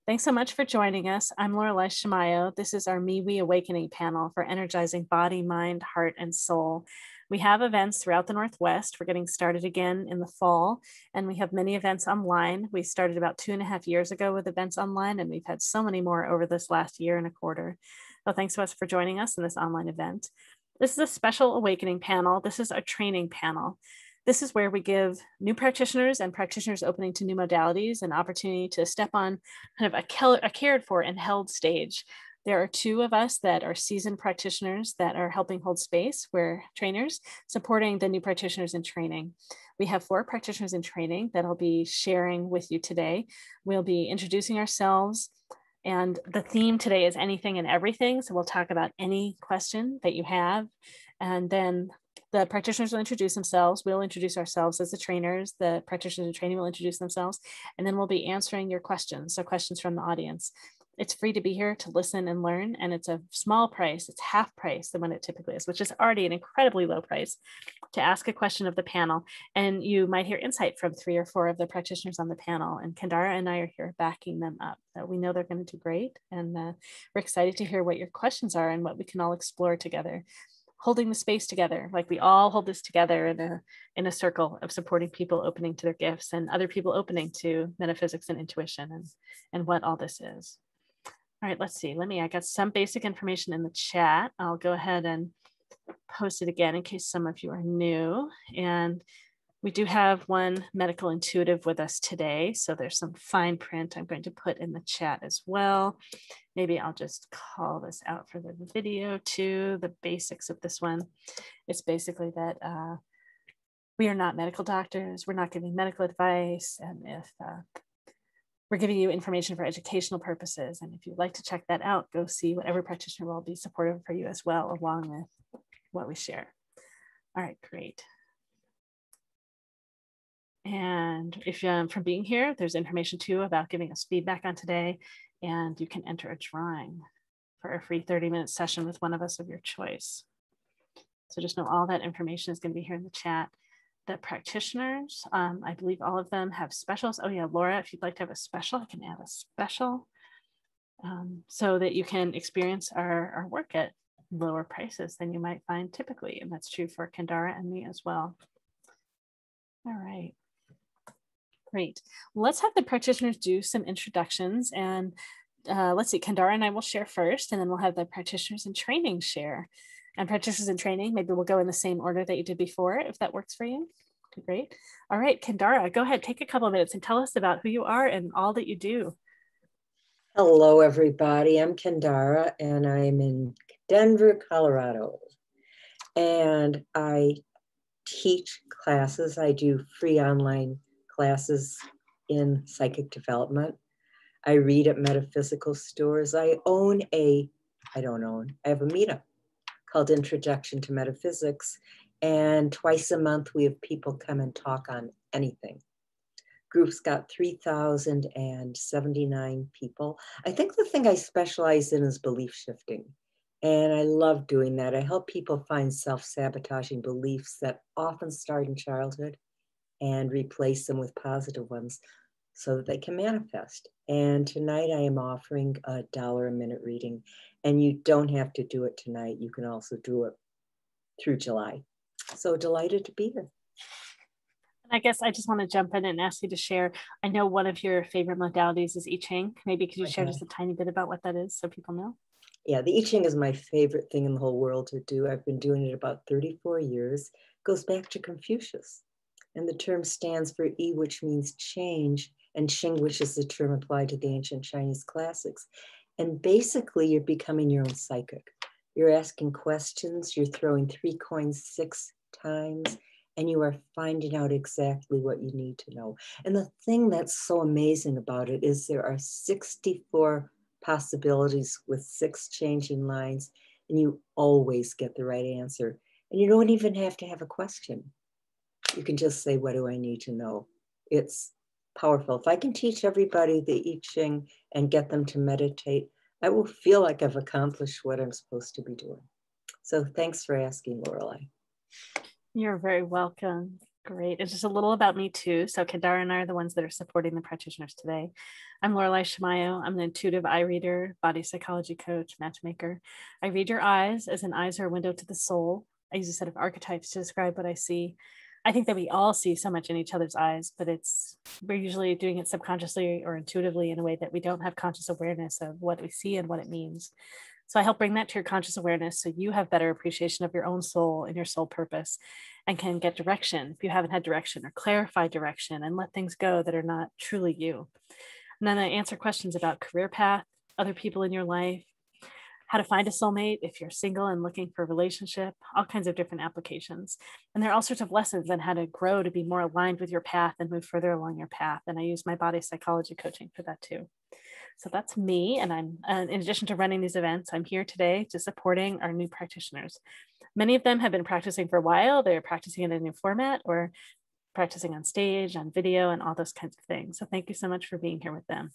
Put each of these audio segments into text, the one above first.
Thanks so much for joining us. I'm Laureli Shimayo. This is our MeWe Awakening panel for energizing body, mind, heart, and soul. We have events throughout the Northwest. We're getting started again in the fall, and we have many events online. We started about 2.5 years ago with events online, and we've had so many more over this last year and a quarter. So thanks to us for joining us in this online event. This is a special awakening panel. This is a training panel. This is where we give new practitioners and practitioners opening to new modalities an opportunity to step on kind of a cared for and held stage. There are 2 of us that are seasoned practitioners that are helping hold space. We're trainers supporting the new practitioners in training. We have 4 practitioners in training that I'll be sharing with you today. We'll be introducing ourselves, and the theme today is anything and everything. So we'll talk about any question that you have, and then the practitioners will introduce themselves. We'll introduce ourselves as the trainers. The practitioners in training will introduce themselves, and then we'll be answering your questions, so questions from the audience. It's free to be here to listen and learn, and it's a small price. It's half price than what it typically is, which is already an incredibly low price to ask a question of the panel. And you might hear insight from 3 or 4 of the practitioners on the panel, and Kendara and I are here backing them up. We know they're going to do great, and we're excited to hear what your questions are and what we can all explore together. Holding the space together, like we all hold this together in a circle of supporting people opening to their gifts and other people opening to metaphysics and intuition and what all this is. All right, let's see. I got some basic information in the chat. I'll go ahead and post it again in case some of you are new. And we do have one medical intuitive with us today. So there's some fine print I'm going to put in the chat as well. Maybe I'll just call this out for the video too, the basics of this one. It's basically that we are not medical doctors. We're not giving medical advice. And if we're giving you information for educational purposes. And if you'd like to check that out, go see whatever practitioner will be supportive for you as well, along with what we share. All right, great. And if from being here, there's information too about giving us feedback on today, and you can enter a drawing for a free 30-minute session with one of us of your choice. So just know all that information is going to be here in the chat. The practitioners, I believe all of them have specials. Oh yeah, Laura, if you'd like to have a special, I can add a special so that you can experience our work at lower prices than you might find typically. And that's true for Kendara and me as well. All right. Great. Let's have the practitioners do some introductions, and let's see, Kendara and I will share first, and then we'll have the practitioners in training share. And practitioners in training, maybe we'll go in the same order that you did before, if that works for you. Okay, great. All right, Kendara, go ahead, take a couple of minutes and tell us about who you are and all that you do. Hello, everybody. I'm Kendara, and I'm in Denver, Colorado. And I teach classes. I do free online classes in psychic development. I read at metaphysical stores. I have a meetup called Introduction to Metaphysics. And twice a month, we have people come and talk on anything. Group's got 3,079 people. I think the thing I specialize in is belief shifting. And I love doing that. I help people find self-sabotaging beliefs that often start in childhood and replace them with positive ones so that they can manifest. And tonight I am offering a $1 a minute reading. And you don't have to do it tonight. You can also do it through July. So delighted to be here. I guess I just want to jump in and ask you to share. I know one of your favorite modalities is I Ching. Maybe could you share just a tiny bit about what that is so people know? Yeah, the I Ching is my favorite thing in the whole world to do. I've been doing it about 34 years. It goes back to Confucius. And the term stands for I, which means change, and Ching, which is the term applied to the ancient Chinese classics. And basically, you're becoming your own psychic. You're asking questions, you're throwing 3 coins 6 times, and you are finding out exactly what you need to know. And the thing that's so amazing about it is there are 64 possibilities with 6 changing lines, and you always get the right answer. And you don't even have to have a question. You can just say, what do I need to know? It's powerful. If I can teach everybody the I Ching and get them to meditate, I will feel like I've accomplished what I'm supposed to be doing. So thanks for asking, Laureli. You're very welcome. Great. It's just a little about me too. So Kendara and I are the ones that are supporting the practitioners today. I'm Laureli Shimayo. I'm an intuitive eye reader, body psychology coach, matchmaker. I read your eyes, as in eyes are a window to the soul. I use a set of archetypes to describe what I see. I think that we all see so much in each other's eyes, but we're usually doing it subconsciously or intuitively in a way that we don't have conscious awareness of what we see and what it means. So I help bring that to your conscious awareness so you have better appreciation of your own soul and your soul purpose and can get direction if you haven't had direction, or clarify direction and let things go that are not truly you. And then I answer questions about career path, other people in your life, how to find a soulmate if you're single and looking for a relationship, all kinds of different applications. And there are all sorts of lessons on how to grow to be more aligned with your path and move further along your path. And I use my body psychology coaching for that too. So that's me. And I'm, in addition to running these events, I'm here today to supporting our new practitioners. Many of them have been practicing for a while. They're practicing in a new format or practicing on stage, on video, and all those kinds of things. So thank you so much for being here with them.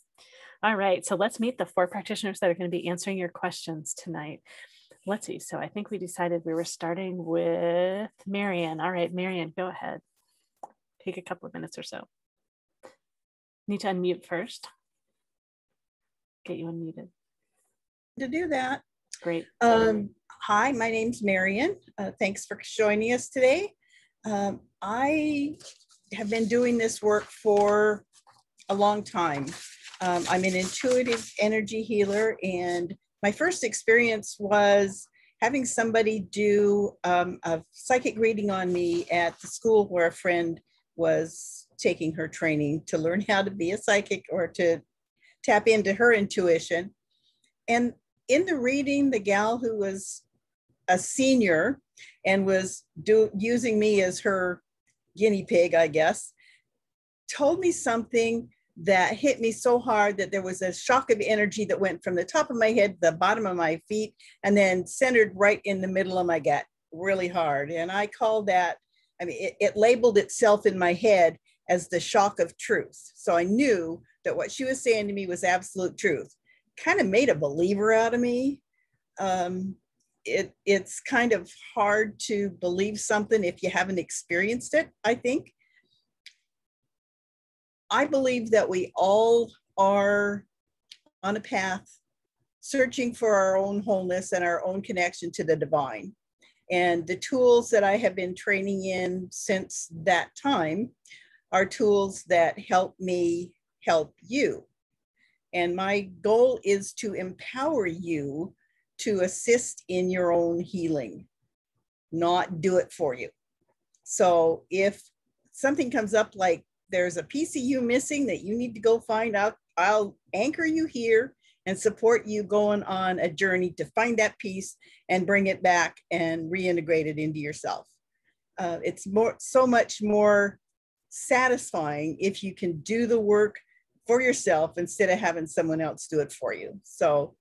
All right, so let's meet the 4 practitioners that are going to be answering your questions tonight. Let's see. So I think we decided we were starting with Marian. All right, Marian, go ahead. Take a couple of minutes or so. Need to unmute first. Get you unmuted. To do that. Great. Hi, my name's Marian. Thanks for joining us today. I have been doing this work for a long time. I'm an intuitive energy healer, and my first experience was having somebody do a psychic reading on me at the school where a friend was taking her training to learn how to be a psychic or to tap into her intuition. And in the reading, the gal who was a senior and was using me as her guinea pig, I guess, told me something that hit me so hard that there was a shock of energy that went from the top of my head to the bottom of my feet and then centered right in the middle of my gut really hard. And I called that, it labeled itself in my head as the shock of truth. So I knew that what she was saying to me was absolute truth. Kind of made a believer out of me. It's kind of hard to believe something if you haven't experienced it, I think. I believe that we all are on a path searching for our own wholeness and our own connection to the divine. And the tools that I have been training in since that time are tools that help me help you. And my goal is to empower you to assist in your own healing, not do it for you. So if something comes up like there's a piece of you missing that you need to go find out, I'll anchor you here and support you going on a journey to find that piece and bring it back and reintegrate it into yourself. It's so much more satisfying if you can do the work for yourself instead of having someone else do it for you. So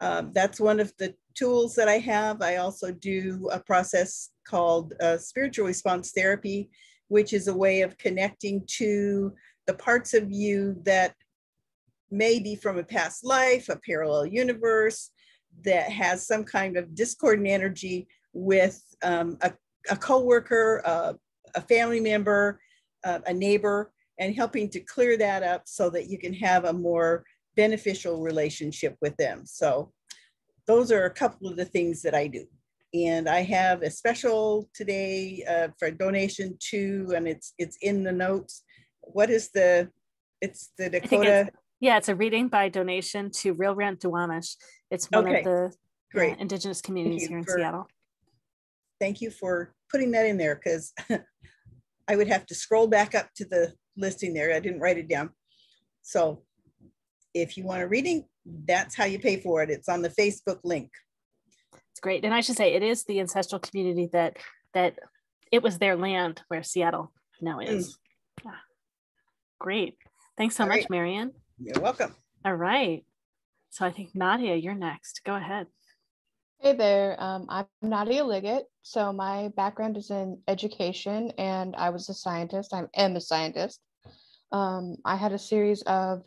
that's one of the tools that I have. I also do a process called spiritual response therapy, which is a way of connecting to the parts of you that may be from a past life, a parallel universe, that has some kind of discordant energy with a coworker, a family member, a neighbor, and helping to clear that up so that you can have a more beneficial relationship with them. So those are a couple of the things that I do. And I have a special today for donation too, and it's in the notes. What is it's the Dakota? It's a reading by donation to Real Rent Duwamish. It's one of the indigenous communities here in Seattle. Thank you for putting that in there, because I would have to scroll back up to the listing there. I didn't write it down. So if you want a reading, that's how you pay for it. It's on the Facebook link. It's great. And I should say, it is the ancestral community that it was their land where Seattle now is. Great. Thanks so much, Marian. You're welcome. All right. So I think Nadia, you're next. Go ahead. Hey there. I'm Nadia Liggett. So my background is in education, and I was a scientist. I am a scientist. I had a series of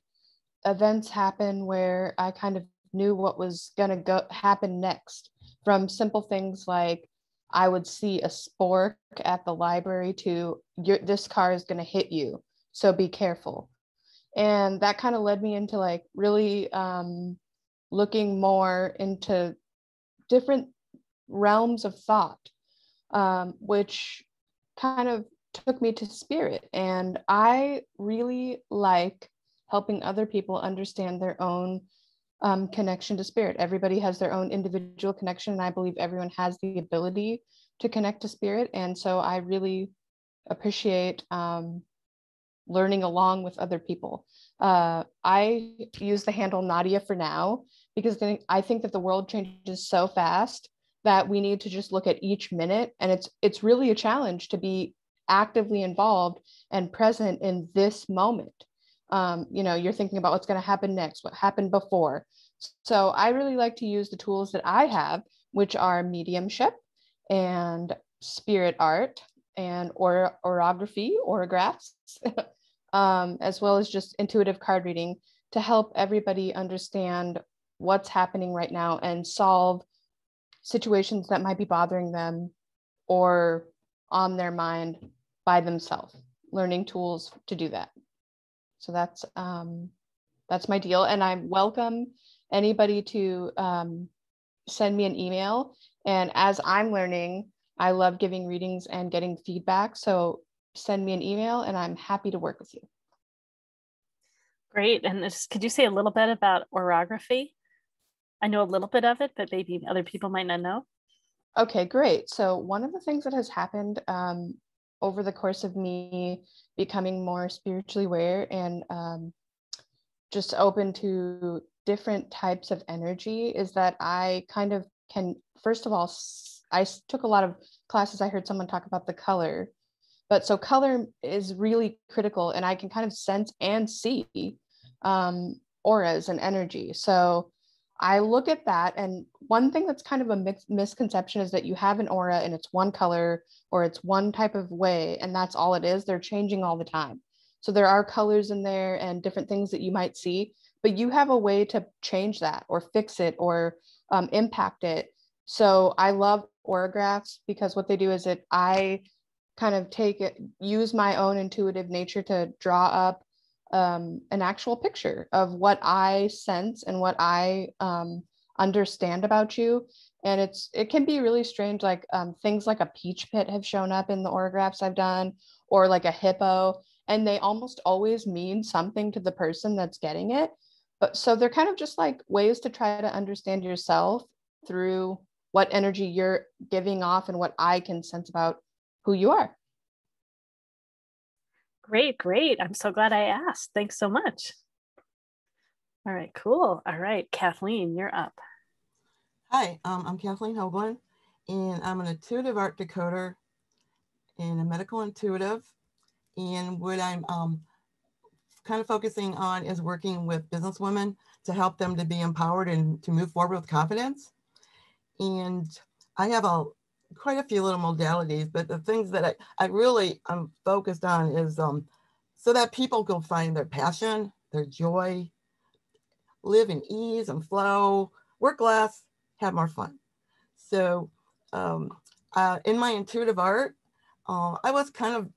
events happen where I kind of knew what was going to happen next, from simple things like I would see a spork at the library to this car is going to hit you, so be careful. And that kind of led me into like really looking more into different realms of thought, which kind of took me to spirit. And I really like helping other people understand their own connection to spirit. Everybody has their own individual connection, and I believe everyone has the ability to connect to spirit. And so I really appreciate learning along with other people. I use the handle Nadia for now, because I think that the world changes so fast that we need to just look at each minute. And it's really a challenge to be actively involved and present in this moment. You're thinking about what's going to happen next, what happened before. So I really like to use the tools that I have, which are mediumship and spirit art and orography, orographs, as well as just intuitive card reading, to help everybody understand what's happening right now and solve situations that might be bothering them or on their mind by themselves, learning tools to do that. So that's my deal. And I welcome anybody to send me an email. And as I'm learning, I love giving readings and getting feedback. So send me an email and I'm happy to work with you. Great. And could you say a little bit about orography? I know a little bit of it, but maybe other people might not know. Okay, great. So one of the things that has happened over the course of me becoming more spiritually aware and just open to different types of energy is that I kind of can, first of all, I took a lot of classes. I heard someone talk about the color, but so color is really critical, and I can kind of sense and see auras and energy. So I look at that, and one thing that's kind of a misconception is that you have an aura and it's one color or it's one type of way, and that's all it is. They're changing all the time. So there are colors in there and different things that you might see, but you have a way to change that or fix it or impact it. So I love orographs because what they do is I kind of use my own intuitive nature to draw up an actual picture of what I sense and what I understand about you. And it can be really strange, like things like a peach pit have shown up in the orographs I've done, or like a hippo, and they almost always mean something to the person that's getting it. But so they're kind of just like ways to try to understand yourself through what energy you're giving off and what I can sense about who you are. Great. I'm so glad I asked. Thanks so much. All right, cool. All right, Kathleen, you're up. Hi, I'm Kathleen Holden, and I'm an intuitive art decoder and a medical intuitive. And what I'm kind of focusing on is working with businesswomen to help them to be empowered and to move forward with confidence. And I have quite a few little modalities, but the things that I really am focused on is so that people can find their passion, their joy, live in ease and flow, work less, have more fun. So in my intuitive art, I was kind of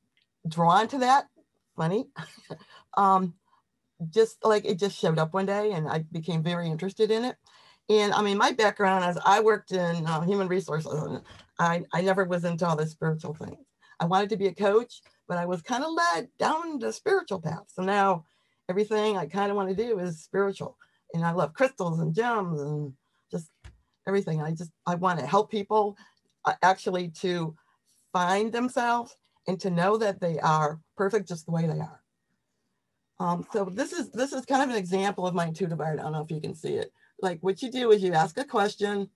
drawn to that, funny. Just like it just showed up one day and I became very interested in it. And I mean, my background is I worked in human resources. And I never was into all the spiritual things. I wanted to be a coach, but I was kind of led down the spiritual path. So now everything I kind of want to do is spiritual. And I love crystals and gems and just everything. I want to help people actually to find themselves and to know that they are perfect just the way they are. So this is kind of an example of my intuitive art. I don't know if you can see it. Like what you do is you ask a question,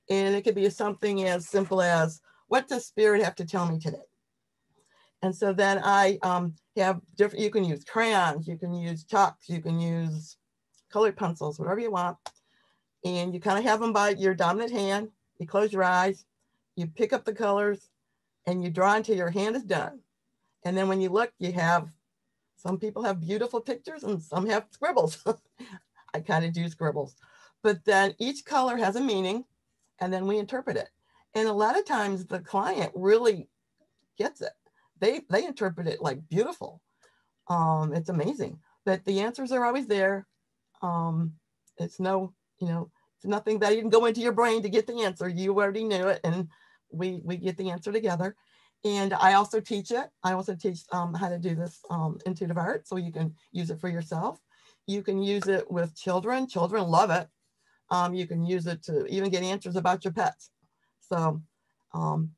and it could be something as simple as, what does spirit have to tell me today? And so then I have different, you can use crayons, you can use chalks, you can use colored pencils, whatever you want. And you kind of have them by your dominant hand. You close your eyes, you pick up the colors, and you draw until your hand is done. And then when you look, some people have beautiful pictures and some have scribbles. I kind of do scribbles. But then each color has a meaning, and then we interpret it. And a lot of times the client really gets it. They interpret it like beautiful. It's amazing. But the answers are always there. It's no, it's nothing that you can go into your brain to get the answer. You already knew it, and we get the answer together. And I also teach it. I also teach how to do this intuitive art, so you can use it for yourself. You can use it with children. Children love it. You can use it to even get answers about your pets. So I'm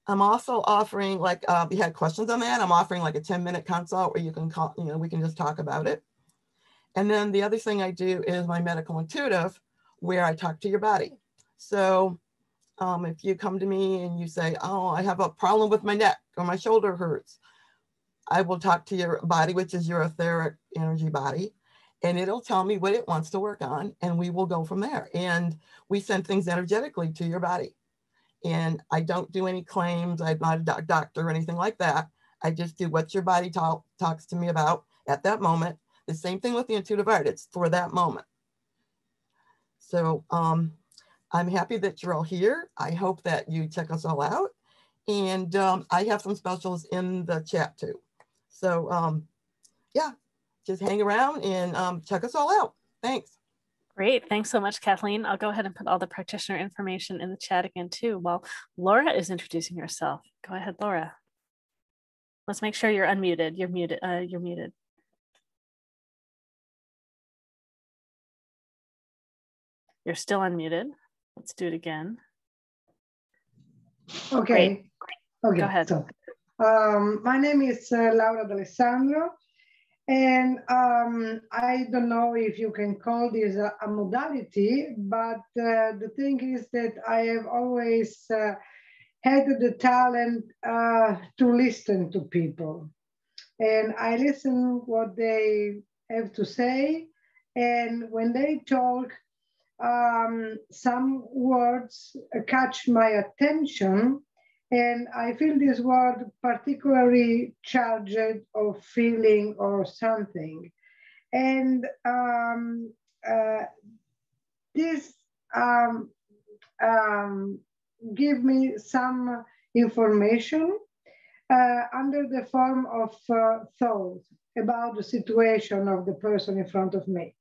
also offering, like, if you had questions on that, I'm offering like a 10-minute consult where you can call, we can just talk about it. And then the other thing I do is my medical intuitive, where I talk to your body. So if you come to me and you say, oh, I have a problem with my neck or my shoulder hurts, I will talk to your body, which is your etheric energy body, and it'll tell me what it wants to work on, and we will go from there. And we send things energetically to your body. And I don't do any claims. I'm not a doctor or anything like that. I just do what your body talks to me about at that moment. The same thing with the intuitive art. It's for that moment. So I'm happy that you're all here. I hope that you check us all out. And I have some specials in the chat too. So yeah, just hang around and check us all out. Thanks. Great. Thanks so much, Kathleen. I'll go ahead and put all the practitioner information in the chat again too, while Laura is introducing herself. Go ahead, Laura. Let's make sure you're unmuted. You're muted. You're muted. You're still unmuted. Let's do it again. Okay. Great. Okay. Go ahead. So, my name is Laura D'Alessandro, and I don't know if you can call this a modality, but the thing is that I have always had the talent to listen to people, and I listen what they have to say, and when they talk, some words catch my attention, and I feel this word particularly charged of feeling or something. And this give me some information under the form of thought about the situation of the person in front of me.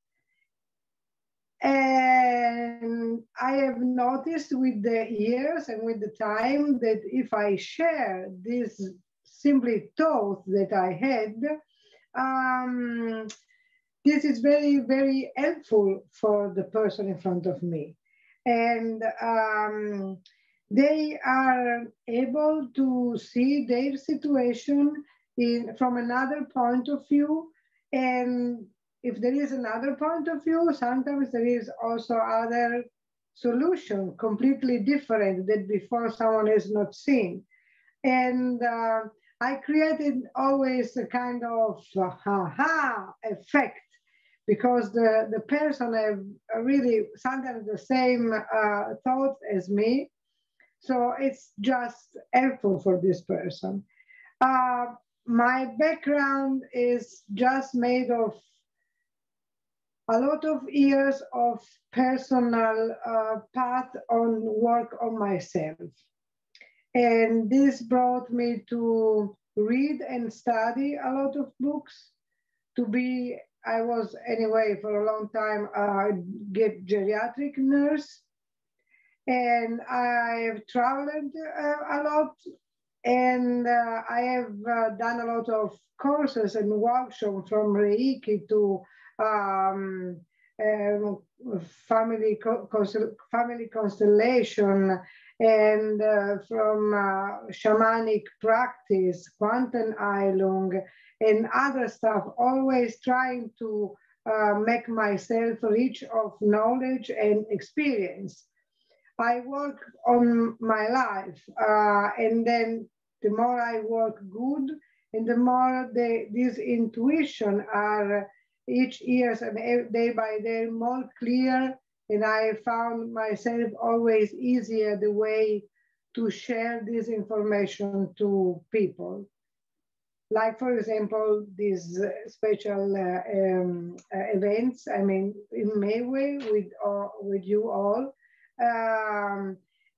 And I have noticed with the years and with the time that if I share this simply thought that I had, this is very, very helpful for the person in front of me. And they are able to see their situation from another point of view. And if there is another point of view, sometimes there is also other solution, completely different that before someone has not seen. And I created always a kind of ha-ha effect, because the person have really sometimes the same thoughts as me. So it's just helpful for this person. My background is just made of a lot of years of personal path on work on myself. And this brought me to read and study a lot of books, I was anyway for a long time get geriatric nurse. And I've traveled a lot, and I have done a lot of courses and workshops from Reiki to family constellation, and from shamanic practice, quantum Heilung, and other stuff, always trying to make myself rich of knowledge and experience. I work on my life, and then the more I work good, and the more these intuition are each year and day by day more clear, and I found myself always easier the way to share this information to people. Like, for example, these special events, I mean, in MeWe with you all.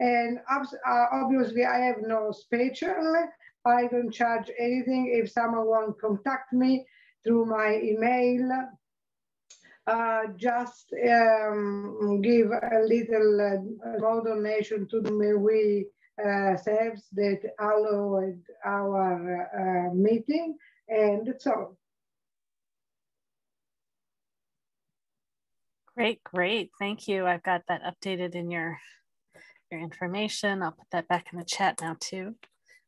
And obviously, I have no special. I don't charge anything. If someone wants to contact me through my email, just give a little small donation to the MeWe saves that allowed our meeting, and that's all. Great, great. Thank you. I've got that updated in your information. I'll put that back in the chat now too.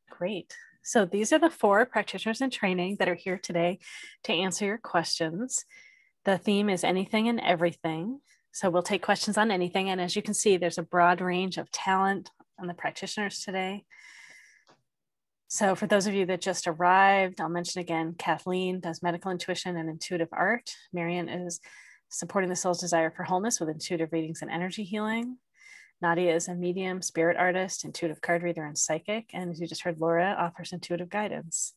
Great. So these are the 4 practitioners in training that are here today to answer your questions. The theme is anything and everything. So we'll take questions on anything. And as you can see, there's a broad range of talent on the practitioners today. So for those of you that just arrived, I'll mention again, Kathleen does medical intuition and intuitive art. Marian is supporting the soul's desire for wholeness with intuitive readings and energy healing. Nadia is a medium, spirit artist, intuitive card reader, and psychic. And as you just heard, Laura offers intuitive guidance.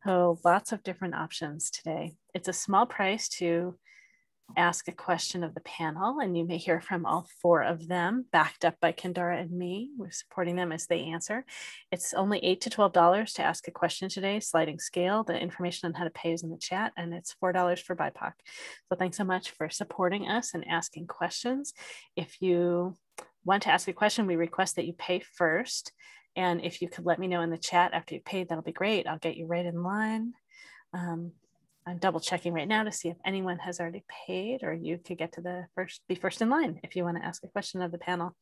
So lots of different options today. It's a small price to ask a question of the panel, and you may hear from all 4 of them, backed up by Kendara and me. We're supporting them as they answer. It's only $8 to $12 to ask a question today, sliding scale. The information on how to pay is in the chat, and it's $4 for BIPOC. So thanks so much for supporting us and asking questions. If you want to ask a question, we request that you pay first. And if you could let me know in the chat after you paid, that'll be great. I'll get you right in line. I'm double checking right now to see if anyone has already paid, or you could get to be first in line if you want to ask a question of the panel.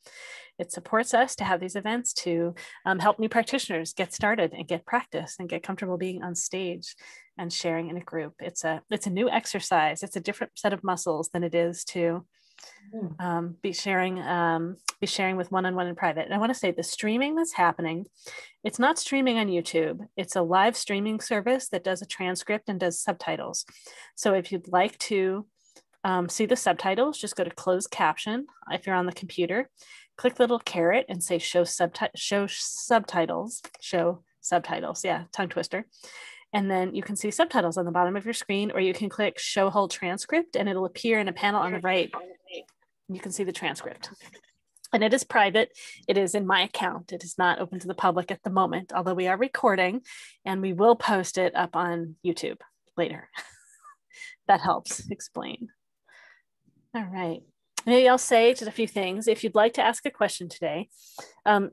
It supports us to have these events to help new practitioners get started and get practice and get comfortable being on stage and sharing in a group. It's a new exercise. It's a different set of muscles than it is to be sharing with one-on-one in private. And I want to say the streaming that's happening, it's not streaming on YouTube. It's a live streaming service that does a transcript and does subtitles. So if you'd like to see the subtitles, just go to closed caption. If you're on the computer, click the little caret and say show subtitles. Yeah, tongue twister. And then you can see subtitles on the bottom of your screen, or you can click show whole transcript and it'll appear in a panel on the right. You can see the transcript. And it is private. It is in my account. It is not open to the public at the moment, although we are recording and we will post it up on YouTube later. That helps explain. All right. Maybe I'll say just a few things. If you'd like to ask a question today,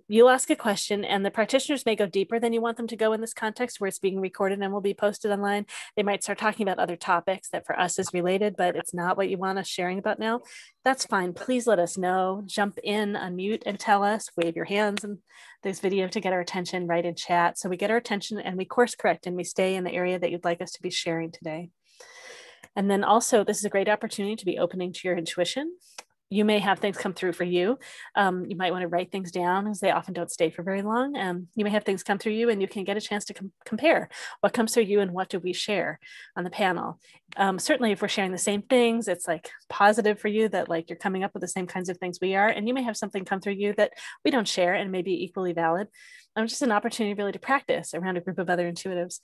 you'll ask a question and the practitioners may go deeper than you want them to go in this context where it's being recorded and will be posted online. They might start talking about other topics that for us is related, but it's not what you want us sharing about now. That's fine. Please let us know. Jump in, unmute and tell us, wave your hands in this video to get our attention, write in chat. So we get our attention and we course correct and we stay in the area that you'd like us to be sharing today. And then also, this is a great opportunity to be opening to your intuition. You may have things come through for you. You might want to write things down as they often don't stay for very long. You may have things come through you and you can get a chance to compare what comes through you and what do we share on the panel. Certainly if we're sharing the same things, it's like positive for you that like you're coming up with the same kinds of things we are. And you may have something come through you that we don't share and may be equally valid. Just an opportunity really to practice around a group of other intuitives.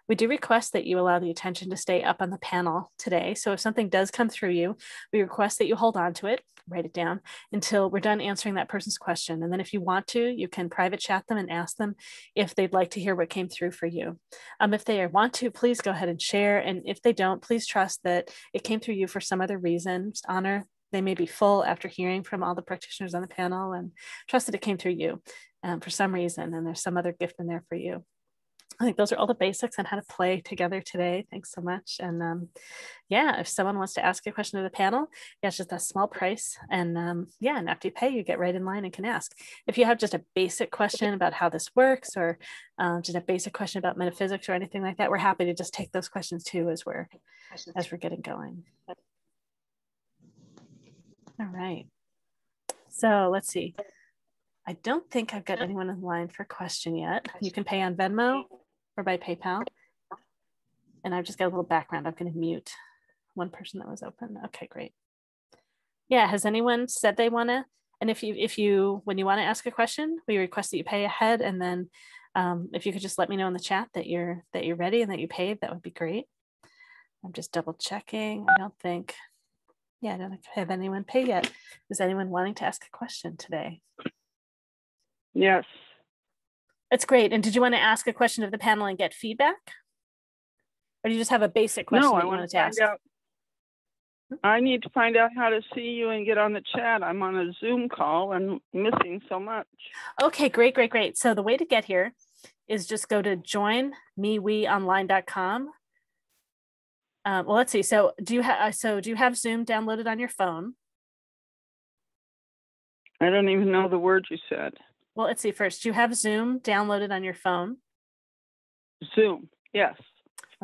We do request that you allow the attention to stay up on the panel today. So if something does come through you, we request that you hold on to it, write it down until we're done answering that person's question. And then if you want to, you can private chat them and ask them if they'd like to hear what came through for you. If they want to, please go ahead and share. And if they don't, please trust that it came through you for some other reason. Just honor they may be full after hearing from all the practitioners on the panel, and trust that it came through you for some reason, and there's some other gift in there for you. I think those are all the basics on how to play together today. Thanks so much. And yeah, if someone wants to ask a question to the panel, yeah, it's just a small price. And yeah, and after you pay, you get right in line and can ask. If you have just a basic question about how this works, or just a basic question about metaphysics or anything like that, we're happy to just take those questions too as we're getting going. All right. So let's see. I don't think I've got anyone in line for a question yet. You can pay on Venmo or by PayPal. And I've just got a little background. I'm going to mute one person that was open. Okay, great. Yeah, has anyone said they want to? And if you when you want to ask a question, we request that you pay ahead. And then if you could just let me know in the chat that you're ready and that you paid, that would be great. I'm just double checking. I don't think I have anyone pay yet. Is anyone wanting to ask a question today? Yes. That's great. And did you want to ask a question of the panel and get feedback? Or do you just have a basic question No, that I you want wanted to to find ask? out. I need to find out how to see you and get on the chat. I'm on a Zoom call and missing so much. Okay, great, great, great. So the way to get here is just go to joinmeweonline.com. Well, let's see. So do you have Zoom downloaded on your phone? I don't even know the word you said. Well, let's see first. Do you have Zoom downloaded on your phone? Zoom, yes.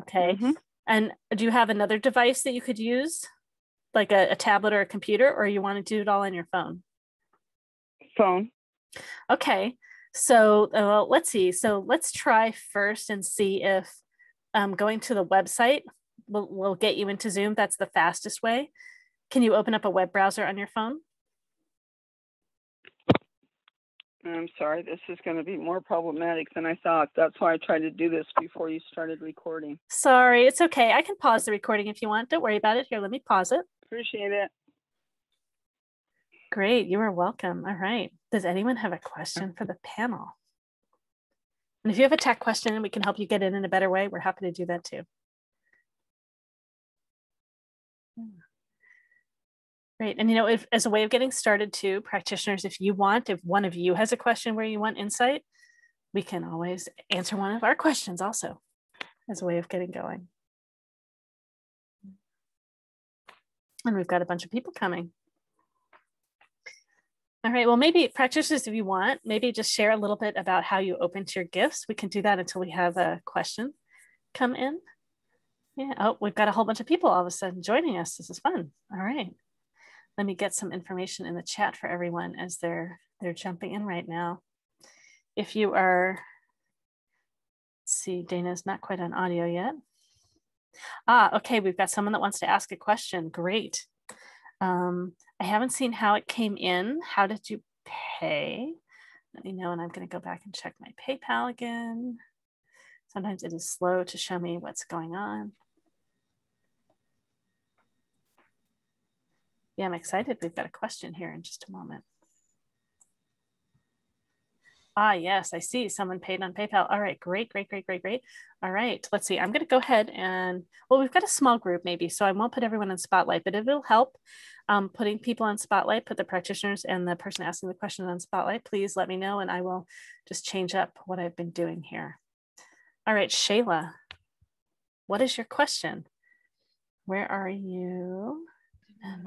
Okay. And do you have another device that you could use, like a tablet or a computer, or you want to do it all on your phone? Phone. Okay. So let's see. So let's try first and see if going to the website will get you into Zoom. That's the fastest way. Can you open up a web browser on your phone? I'm sorry, this is going to be more problematic than I thought. That's why I tried to do this before you started recording. Sorry, it's okay. I can pause the recording if you want. Don't worry about it. Here, let me pause it. Appreciate it. Great, you are welcome. All right. Does anyone have a question for the panel? And if you have a tech question and we can help you get in a better way, we're happy to do that too. Great. And if as a way of getting started too, practitioners, if one of you has a question where you want insight, we can always answer one of our questions also as a way of getting going. And we've got a bunch of people coming. All right, well, maybe practitioners, if you want, maybe just share a little bit about how you open to your gifts. We can do that until we have a question come in. Yeah, oh, we've got a whole bunch of people all of a sudden joining us. This is fun. All right. Let me get some information in the chat for everyone as they're jumping in right now. If you are, let's see, Dana's not quite on audio yet. Okay, we've got someone that wants to ask a question. Great. I haven't seen how it came in. How did you pay? Let me know, and I'm going to go back and check my PayPal again. Sometimes it is slow to show me what's going on. Yeah, I'm excited. We've got a question here in just a moment. Yes, I see someone paid on PayPal. All right, great, great, great, great, great. All right, let's see. I'm going to go ahead and, well, we've got a small group maybe, so I won't put everyone on spotlight, but it will help putting people on spotlight, put the practitioners and the person asking the question on spotlight. Please let me know and I will just change up what I've been doing here. All right, Shayla, what is your question? Where are you? And,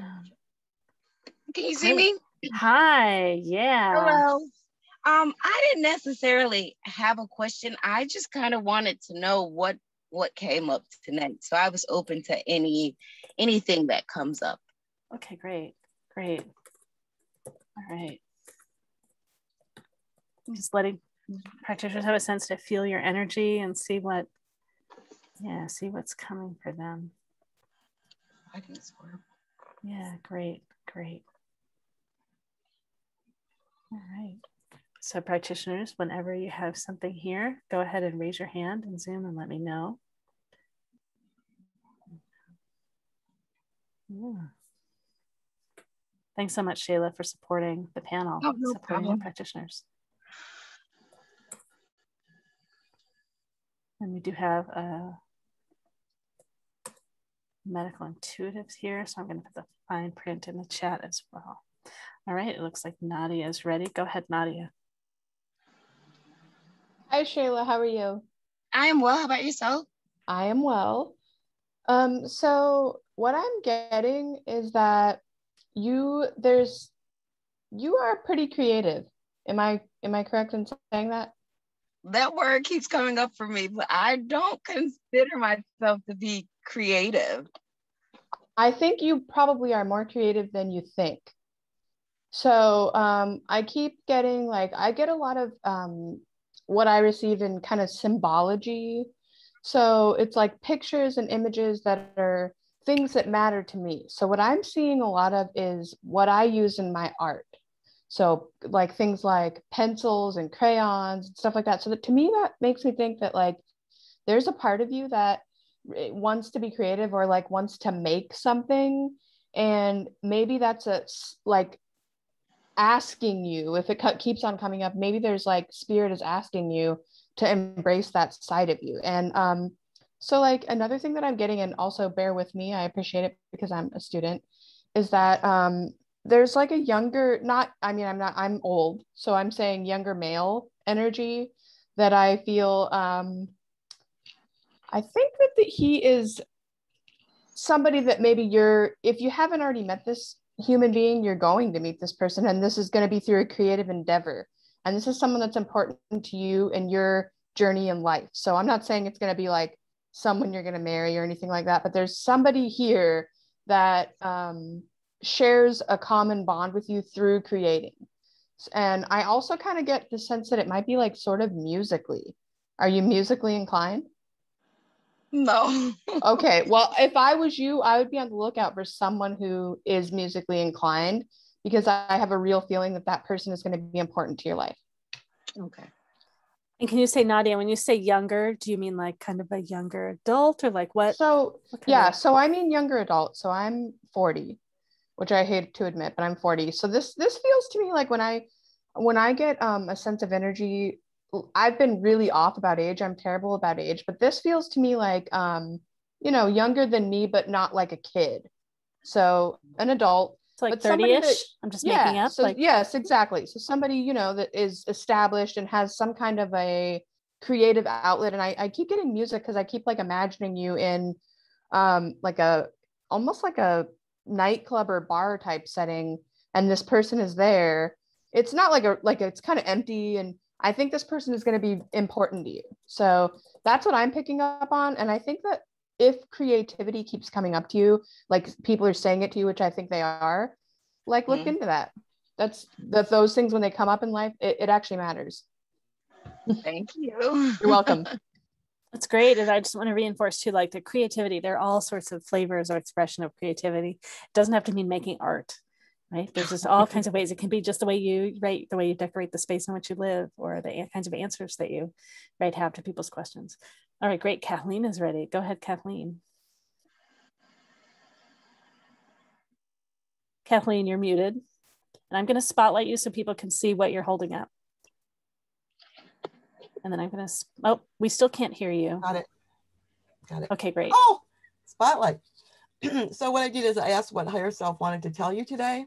can you see me? Hi, yeah. Hello. I didn't necessarily have a question. I just kind of wanted to know what came up tonight. So I was open to anything that comes up. Okay, great, great. All right. I'm just letting practitioners have a sense to feel your energy and see what's coming for them. I can swear. Yeah, great, great. All right. So practitioners, whenever you have something here, go ahead and raise your hand in Zoom and let me know. Yeah. Thanks so much, Shayla, for supporting the panel, supporting the practitioners. And we do have medical intuitives here, so I'm going to put the fine print in the chat as well. All right, it looks like Nadia is ready. Go ahead, Nadia. Hi, Shayla. How are you? I am well. How about yourself? I am well. So what I'm getting is that you are pretty creative. Am I correct in saying that? That word keeps coming up for me, but I don't consider myself to be creative. I think you probably are more creative than you think. So I keep getting I get a lot of what I receive in kind of symbology. So it's like pictures and images that are things that matter to me. So what I'm seeing a lot of is what I use in my art. So like things like pencils and crayons and stuff like that. So that, to me, that makes me think that there's a part of you that wants to be creative or wants to make something. And maybe that's asking you, if it keeps on coming up, maybe there's like spirit is asking you to embrace that side of you. And so like another thing that I'm getting, and also bear with me, I appreciate it because I'm a student, is that there's like a younger, I'm old, so I'm saying younger male energy that I feel, I think that he is somebody that maybe if you haven't already met this human being, you're going to meet this person, and this is going to be through a creative endeavor. And this is someone that's important to you and your journey in life. So I'm not saying it's going to be like someone you're going to marry or anything like that, but there's somebody here that shares a common bond with you through creating. And I also kind of get the sense that it might be like sort of musically. Are you musically inclined? No. Okay, well, if I was you, I would be on the lookout for someone who is musically inclined, because I have a real feeling that that person is going to be important to your life. Okay. And can you say, Nadia, when you say younger, do you mean like kind of a younger adult, or like what? So so I mean younger adult. So I'm 40, which I hate to admit, but I'm 40. So this feels to me like when I get a sense of energy, I've been really off about age. I'm terrible about age, but this feels to me like younger than me, but not like a kid. So an adult. It's like 30-ish. I'm just making up. So yes, exactly. So somebody, that is established and has some kind of a creative outlet. And I keep getting music because I keep like imagining you in almost like a nightclub or bar type setting, and this person is there. It's not like it's kind of empty, and I think this person is going to be important to you. So that's what I'm picking up on. And I think that if creativity keeps coming up to you, like people are saying it to you, which I think they are, like look into that. Those things when they come up in life, it actually matters. Thank you. You're welcome. That's great. And I just want to reinforce too, like the creativity, there are all sorts of flavors or expression of creativity. It doesn't have to mean making art, right? There's just all kinds of ways. It can be just the way you write, the way you decorate the space in which you live, or the kinds of answers that you have to people's questions. All right, great. Kathleen is ready. Go ahead, Kathleen. Kathleen, you're muted. And I'm going to spotlight you so people can see what you're holding up. And then I'm going to, we still can't hear you. Got it. Okay, great. Oh, spotlight. So what I did is I asked what higher self wanted to tell you today.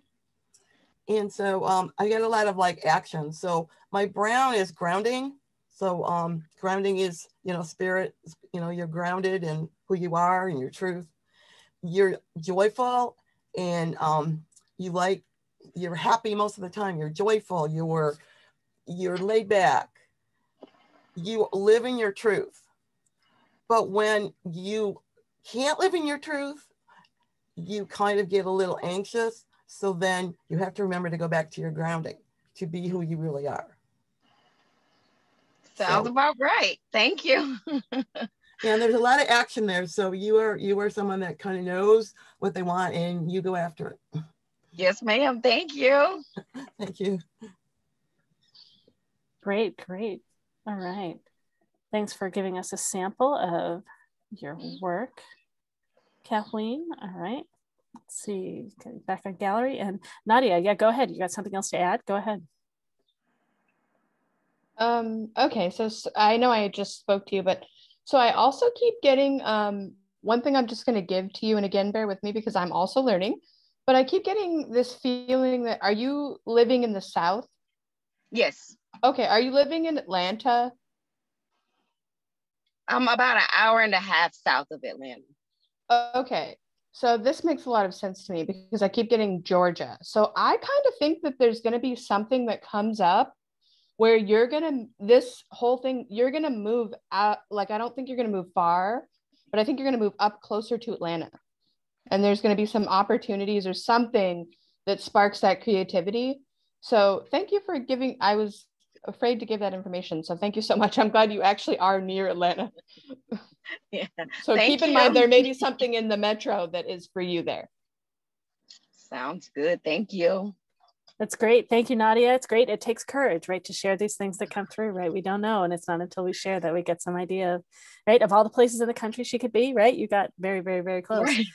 And so I get a lot of like action. So my brown is grounding. So grounding is, spirit, you're grounded in who you are and your truth. You're joyful, and you're happy most of the time. You're joyful. You're laid back. You live in your truth. But when you can't live in your truth, you kind of get a little anxious. So then you have to remember to go back to your grounding to be who you really are. Sounds about right. Thank you. And there's a lot of action there. So you are someone that kind of knows what they want, and you go after it. Yes, ma'am. Thank you. Thank you. Great. All right. Thanks for giving us a sample of your work, Kathleen. All right. Let's see. Okay, back on gallery. And Nadia, yeah, go ahead. You got something else to add? Go ahead. Okay, so I know I just spoke to you, but so I also keep getting one thing I'm just going to give to you, and again, bear with me because I'm also learning, but I keep getting this feeling that, are you living in the South? Yes. Okay, are you living in Atlanta? I'm about an hour and a half south of Atlanta. Okay, so this makes a lot of sense to me because I keep getting Georgia. So I kind of think that there's going to be something that comes up where you're going to move out. Like, I don't think you're going to move far, but I think you're going to move up closer to Atlanta. And there's going to be some opportunities or something that sparks that creativity. So thank you for giving. I was afraid to give that information. So thank you so much. I'm glad you actually are near Atlanta. Yeah. So keep in mind, there may be something in the metro that is for you there. Sounds good. Thank you. That's great. Thank you, Nadia. It's great. It takes courage, right, to share these things that come through, right? We don't know. And it's not until we share that we get some idea of, right, of all the places in the country she could be, right? You got very, very, very close. Right.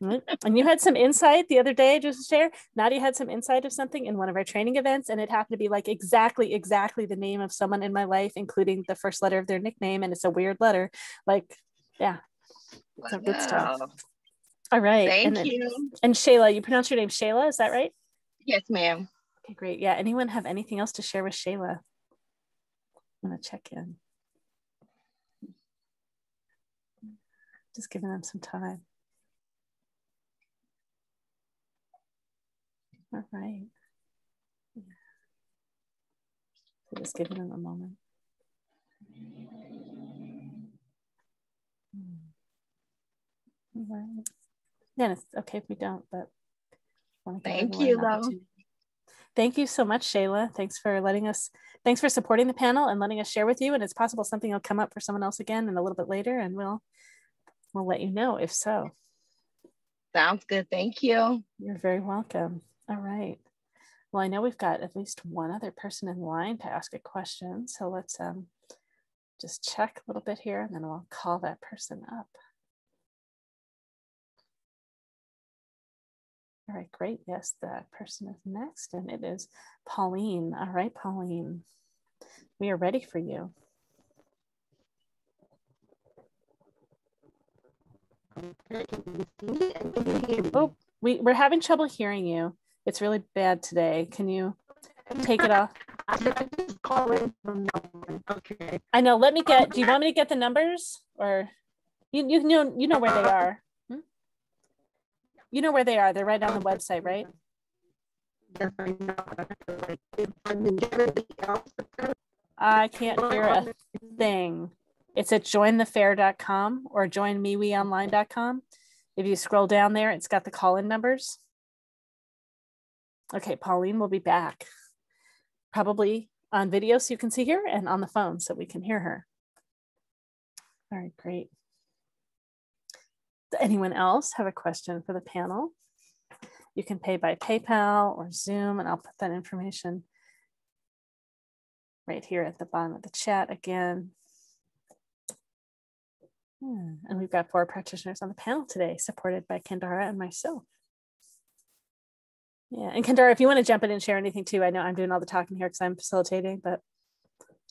And you had some insight the other day, just to share. Nadia had some insight of something in one of our training events, and it happened to be like exactly the name of someone in my life, including the first letter of their nickname, and it's a weird letter. Like, yeah, some good stuff. All right. Thank you. And Shayla, you pronounce your name Shayla, is that right? Yes, ma'am. Okay, great. Yeah. Anyone have anything else to share with Shayla? I'm gonna check in. Just giving them some time. All right. So just giving them a moment. All right. Yeah, it's okay if we don't, but I want to give Thank you, though. Thank you so much, Shayla. Thanks for supporting the panel and letting us share with you. And it's possible something will come up for someone else again and a little bit later, and we'll let you know if so. Sounds good. Thank you. You're very welcome. All right. Well, I know we've got at least one other person in line to ask a question. So let's just check a little bit here, and then we'll call that person up. All right, great. Yes, that person is next, and it is Pauline. All right, Pauline, we are ready for you. Oh, we're having trouble hearing you. It's really bad today. Can you take it off? Okay. I know. Do you want me to get the numbers, or you know where they are? You know where they are. They're right on the website, right? Yes, I know. I can't hear a thing. It's at jointhefair.com or joinmeweonline.com. If you scroll down there, it's got the call-in numbers. Okay, Pauline will be back. Probably on video so you can see her, and on the phone so we can hear her. All right, great. Does anyone else have a question for the panel? You can pay by PayPal or Zoom, and I'll put that information right here at the bottom of the chat again. And we've got 4 practitioners on the panel today, supported by Kendara and myself. Yeah, and Kendara, if you want to jump in and share anything too, I know I'm doing all the talking here because I'm facilitating, but.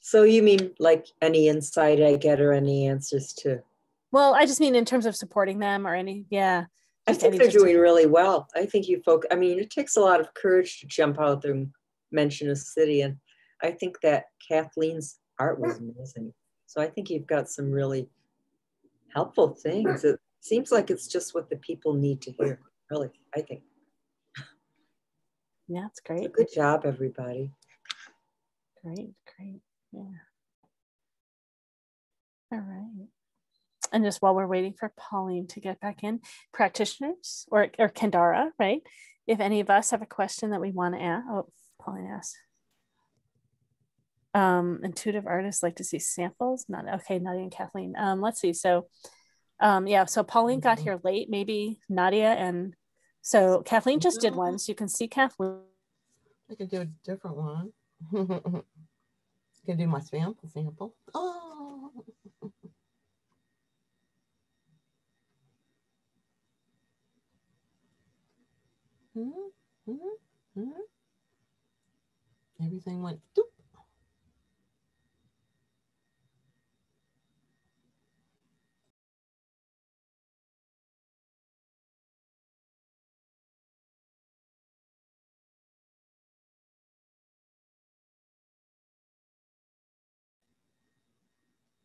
So you mean like any insight I get or any answers to? Well, I just mean in terms of supporting them or any, yeah. I think they're doing really well. I think you folks, I mean, it takes a lot of courage to jump out there and mention a city. And I think that Kathleen's art was amazing. So I think you've got some really helpful things. It seems like it's just what the people need to hear, really, I think. Yeah, it's great. So good job, everybody. Great, great, yeah. All right. And just while we're waiting for Pauline to get back in, practitioners or Kendara, right? If any of us have a question that we want to ask, oh, Pauline asked. Intuitive artists like to see samples. Not okay, Nadia and Kathleen. Let's see. So, yeah. So Pauline got here late. Maybe Nadia and so Kathleen just did one. So you can see Kathleen. I could do a different one. I can do my sample. Oh. Everything went doop.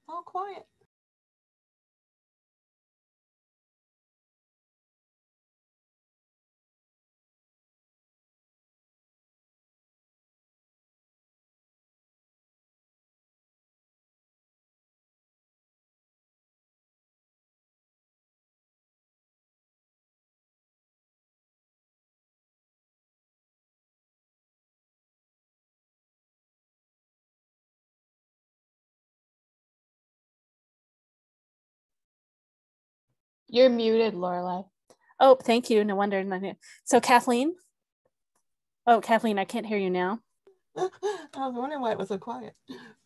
All quiet. You're muted, Lorelei. Oh, thank you. No wonder. So Kathleen. Oh, Kathleen, I can't hear you now. I was wondering why it was so quiet.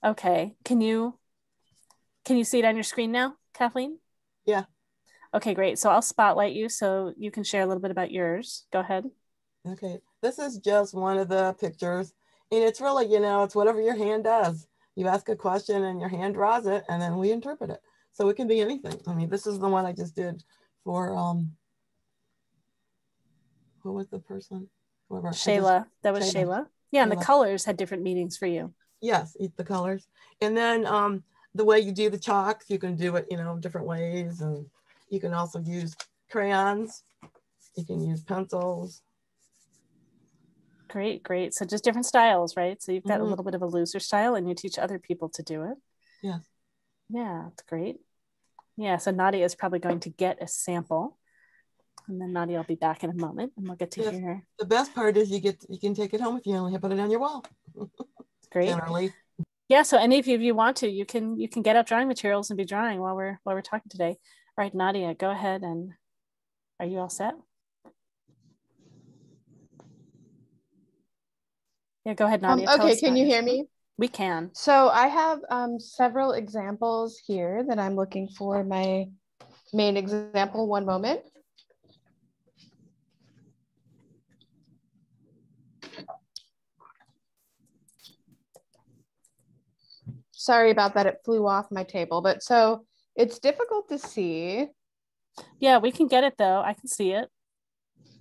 Okay. Can you see it on your screen now, Kathleen? Yeah. Okay, great. So I'll spotlight you so you can share a little bit about yours. Go ahead. Okay, this is just one of the pictures. And it's really, you know, it's whatever your hand does. You ask a question and your hand draws it, and then we interpret it. So it can be anything. I mean, this is the one I just did for, who was the person? Whoever. Shayla. That was Shayla. Yeah, and the colors had different meanings for you. Yes, the colors. And then the way you do the chalks, you can do it, you know, different ways. And you can also use crayons. You can use pencils. Great, great. So just different styles, right? So you've got a little bit of a looser style and you teach other people to do it. Yeah. Yeah, that's great. Yeah, so Nadia is probably going to get a sample. And then Nadia will be back in a moment and we'll get to hear. The best part is you can take it home with you and put it on your wall. Great. Generally. Yeah, so any of you, if you want to, you can get out drawing materials and be drawing while we're talking today. All right, Nadia, go ahead, and are you all set? Yeah, go ahead, Nadia. Okay, can you hear me? We can. So I have several examples here that I'm looking for my main example. One moment. Sorry about that, it flew off my table, but so it's difficult to see. Yeah, we can get it though. I can see it.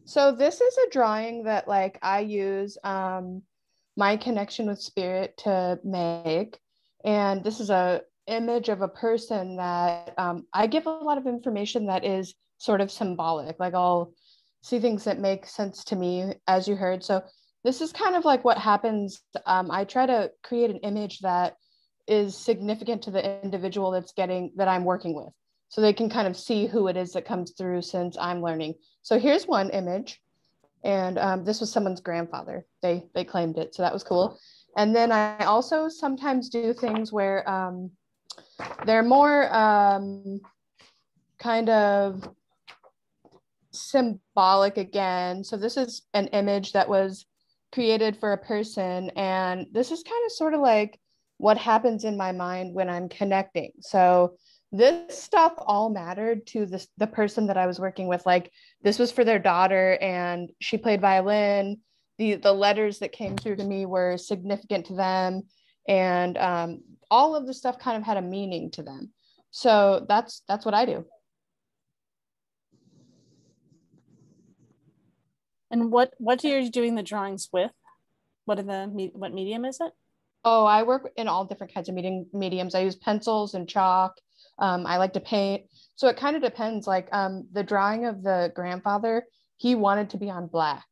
So this is a drawing that like I use my connection with spirit to make. And this is a image of a person that I give a lot of information that is sort of symbolic. Like I'll see things that make sense to me, as you heard. So this is kind of like what happens. I try to create an image that is significant to the individual that I'm working with. So they can kind of see who it is that comes through since I'm learning. So here's one image. And this was someone's grandfather. They claimed it, so that was cool. And then I also sometimes do things where they're more kind of symbolic again. So this is an image that was created for a person, and this is kind of sort of like what happens in my mind when I'm connecting. So this stuff all mattered to the person that I was working with. Like this was for their daughter and she played violin. The letters that came through to me were significant to them. And all of the stuff kind of had a meaning to them. So that's what I do. And what are you doing the drawings with? What medium is it? Oh, I work in all different kinds of mediums. I use pencils and chalk. I like to paint. So it kind of depends. Like the drawing of the grandfather, he wanted to be on black.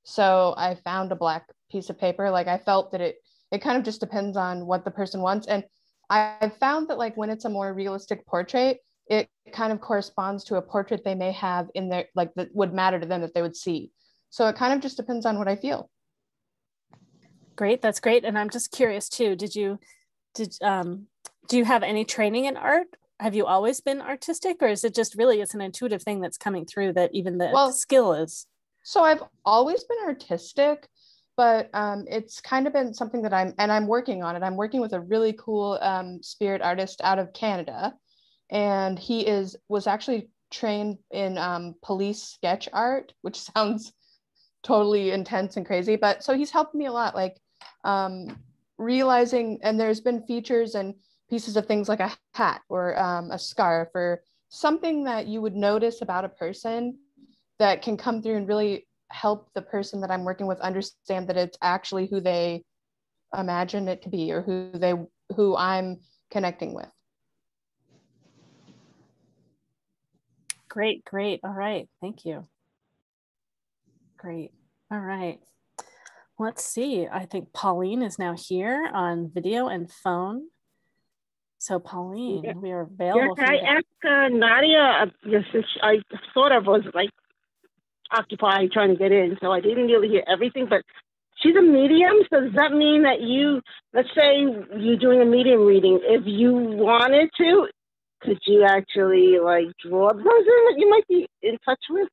So I found a black piece of paper. Like I felt that it kind of just depends on what the person wants. And I found that like when it's a more realistic portrait, it kind of corresponds to a portrait they may have in their, like that would matter to them that they would see. So it kind of just depends on what I feel. Great, that's great. And I'm just curious too, do you have any training in art? Have you always been artistic, or is it just really it's an intuitive thing that's coming through that even the skill is? So I've always been artistic, but it's kind of been something that I'm working on it. I'm working with a really cool spirit artist out of Canada, and he was actually trained in police sketch art, which sounds totally intense and crazy, but so he's helped me a lot, like realizing, and there's been features and pieces of things like a hat or a scarf or something that you would notice about a person that can come through and really help the person that I'm working with understand that it's actually who they imagine it to be, or who I'm connecting with. Great. All right, thank you. Great. All right. Let's see. I think Pauline is now here on video and phone. So Pauline, we are available. Yes, I asked Nadia, I sort of was like occupied trying to get in, so I didn't really hear everything, but she's a medium. So does that mean that let's say you're doing a medium reading, if you wanted to, could you actually like draw a person that you might be in touch with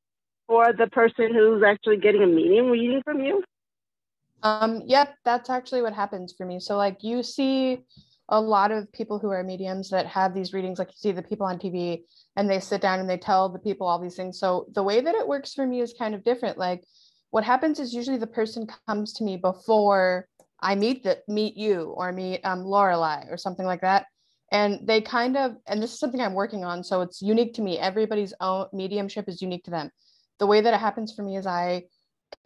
for the person who's actually getting a medium reading from you? Yep, that's actually what happens for me. So like you see a lot of people who are mediums that have these readings, like you see the people on TV and they sit down and they tell the people all these things. So the way that it works for me is kind of different. Like what happens is usually the person comes to me before I meet you or meet Laureli or something like that. And they kind of, and this is something I'm working on, so it's unique to me. Everybody's own mediumship is unique to them. The way that it happens for me is I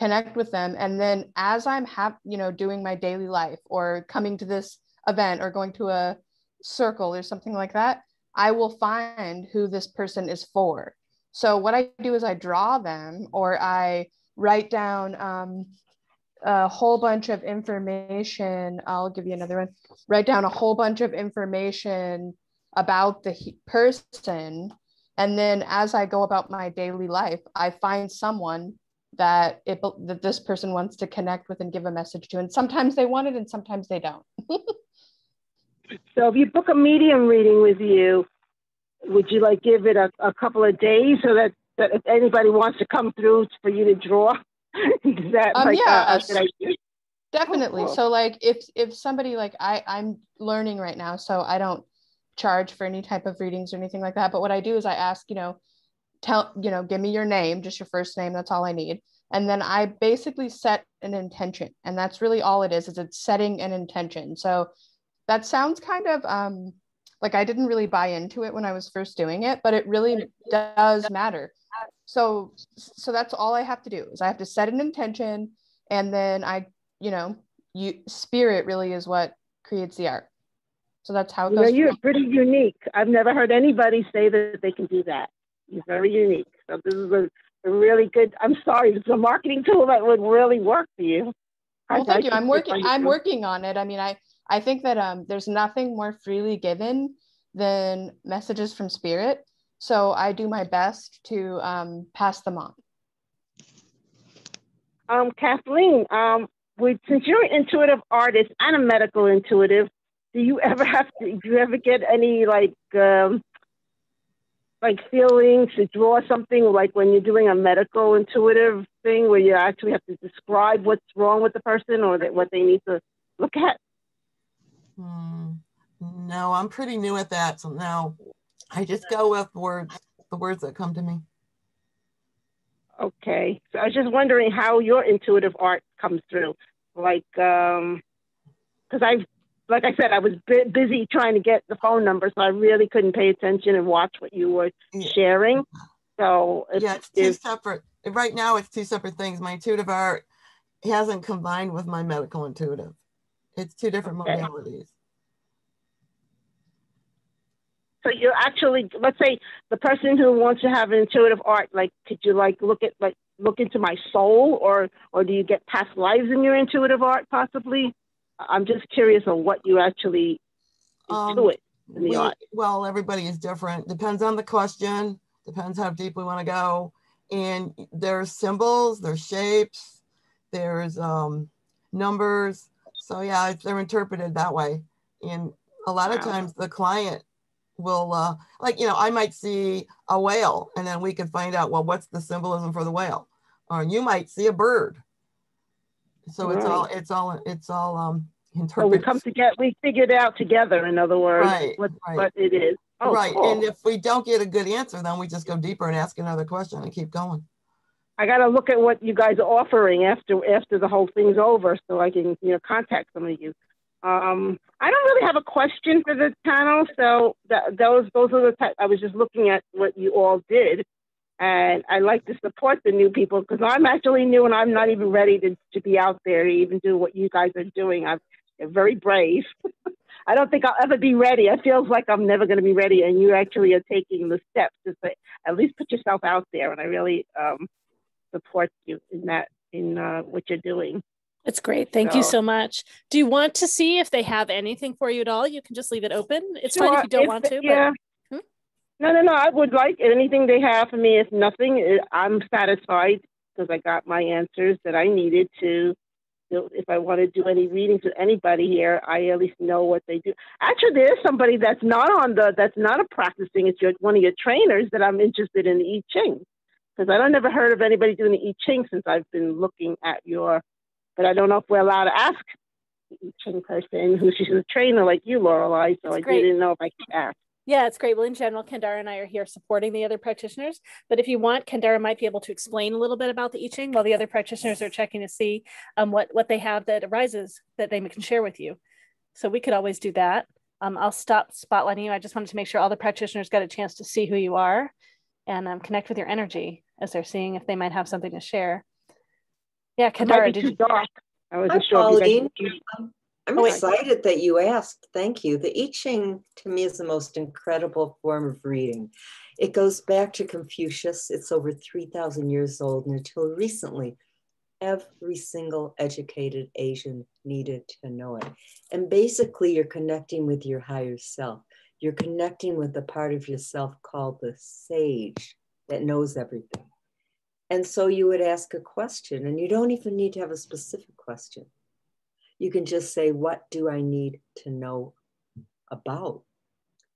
connect with them, and then as I'm doing my daily life or coming to this event or going to a circle or something like that, I will find who this person is for. So what I do is I draw them, or I write down a whole bunch of information. I'll give you another one. Write down a whole bunch of information about the person. And then as I go about my daily life, I find someone that this person wants to connect with and give a message to. And sometimes they want it and sometimes they don't. So if you book a medium reading with you, would you like give it a couple of days so that if anybody wants to come through for you to draw? Is that like a good idea? Definitely. Oh, cool. So like if somebody, like I'm learning right now, so I don't charge for any type of readings or anything like that. But what I do is I ask, give me your name, just your first name. That's all I need. And then I basically set an intention. And that's really all it is it's setting an intention. So that sounds kind of like I didn't really buy into it when I was first doing it, but it really does matter. So that's all I have to do is I have to set an intention, and then spirit really is what creates the art. So that's how it goes. You're pretty unique. I've never heard anybody say that they can do that. You're very unique. So this is a really good, I'm sorry, it's a marketing tool that would really work for you. Well, thank you. I'm working on it. I mean, I think that there's nothing more freely given than messages from spirit. So I do my best to pass them on. Kathleen, since you're an intuitive artist and a medical intuitive, do you ever get any like feelings to draw something, like when you're doing a medical intuitive thing where you actually have to describe what's wrong with the person or what they need to look at? No, I'm pretty new at that. So no, I just go with the words that come to me. Okay. So I was just wondering how your intuitive art comes through. Like, because like I said, I was busy trying to get the phone number, so I really couldn't pay attention and watch what you were sharing. So it's two separate. Right now, it's two separate things. My intuitive art hasn't combined with my medical intuitive. It's two different modalities. So you're actually, let's say, the person who wants to have an intuitive art, like, could you look into my soul, or do you get past lives in your intuitive art possibly? I'm just curious on what you actually intuit in the art. Well, everybody is different. Depends on the question. Depends how deep we want to go. And there's symbols, there's shapes, there's numbers. So yeah, they're interpreted that way. And a lot of times the client will, I might see a whale, and then we could find out, well, what's the symbolism for the whale? Or you might see a bird. So it's all interpreted. So we figured it out together, in other words, what it is. Oh, right. Cool. And if we don't get a good answer, then we just go deeper and ask another question and keep going. I got to look at what you guys are offering after the whole thing's over, so I can contact some of you. I don't really have a question for the panel, so those are the type. I was just looking at what you all did, and I like to support the new people because I'm actually new and I'm not even ready to be out there to even do what you guys are doing. I'm very brave. I don't think I'll ever be ready. It feels like I'm never going to be ready, and you actually are taking the steps to say, at least put yourself out there, and I really support you in what you're doing. It's great. Thank you so much. Do you want to see if they have anything for you at all? You can just leave it open. It's fine if you don't want to. Yeah. But... No. I would like anything they have for me. If nothing, I'm satisfied because I got my answers that I needed to. If I want to do any readings with anybody here, I at least know what they do. Actually, there's somebody that's not a practicing. It's one of your trainers that I'm interested in the I Ching, because I never heard of anybody doing the I Ching since I've been looking at your. But I don't know if we're allowed to ask I Ching person who's just a trainer like you, Laureli, so I didn't know if I could ask. Yeah, it's great. Well, in general, Kendara and I are here supporting the other practitioners. But if you want, Kendara might be able to explain a little bit about the I Ching while the other practitioners are checking to see what they have that arises that they can share with you. So we could always do that. I'll stop spotlighting you. I just wanted to make sure all the practitioners got a chance to see who you are and connect with your energy as they're seeing if they might have something to share. Yeah, Kendara, did you? Dark. I wasn't Hi, sure. Pauline. I'm excited that you asked. Thank you. The I Ching to me is the most incredible form of reading. It goes back to Confucius. It's over 3,000 years old, and until recently, every single educated Asian needed to know it. And basically, you're connecting with your higher self. You're connecting with the part of yourself called the sage that knows everything. And so you would ask a question, and you don't even need to have a specific question. You can just say, what do I need to know about?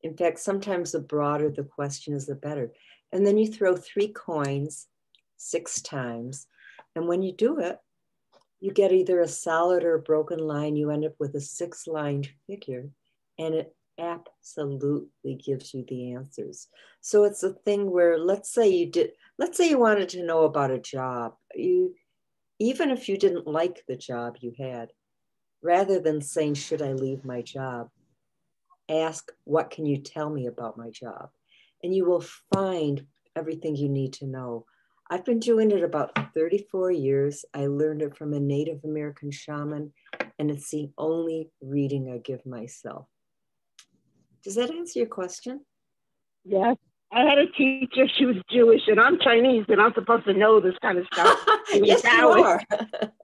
In fact, sometimes the broader the question is, the better. And then you throw 3 coins 6 times. And when you do it, you get either a solid or a broken line. You end up with a 6-lined figure, and it absolutely gives you the answers. So it's a thing where, let's say you wanted to know about a job. Even if you didn't like the job you had, rather than saying, should I leave my job? Ask, what can you tell me about my job? And you will find everything you need to know. I've been doing it about 34 years. I learned it from a Native American shaman, and it's the only reading I give myself. Does that answer your question? Yes. I had a teacher, she was Jewish, and I'm Chinese, and I'm supposed to know this kind of stuff. Yes, you are.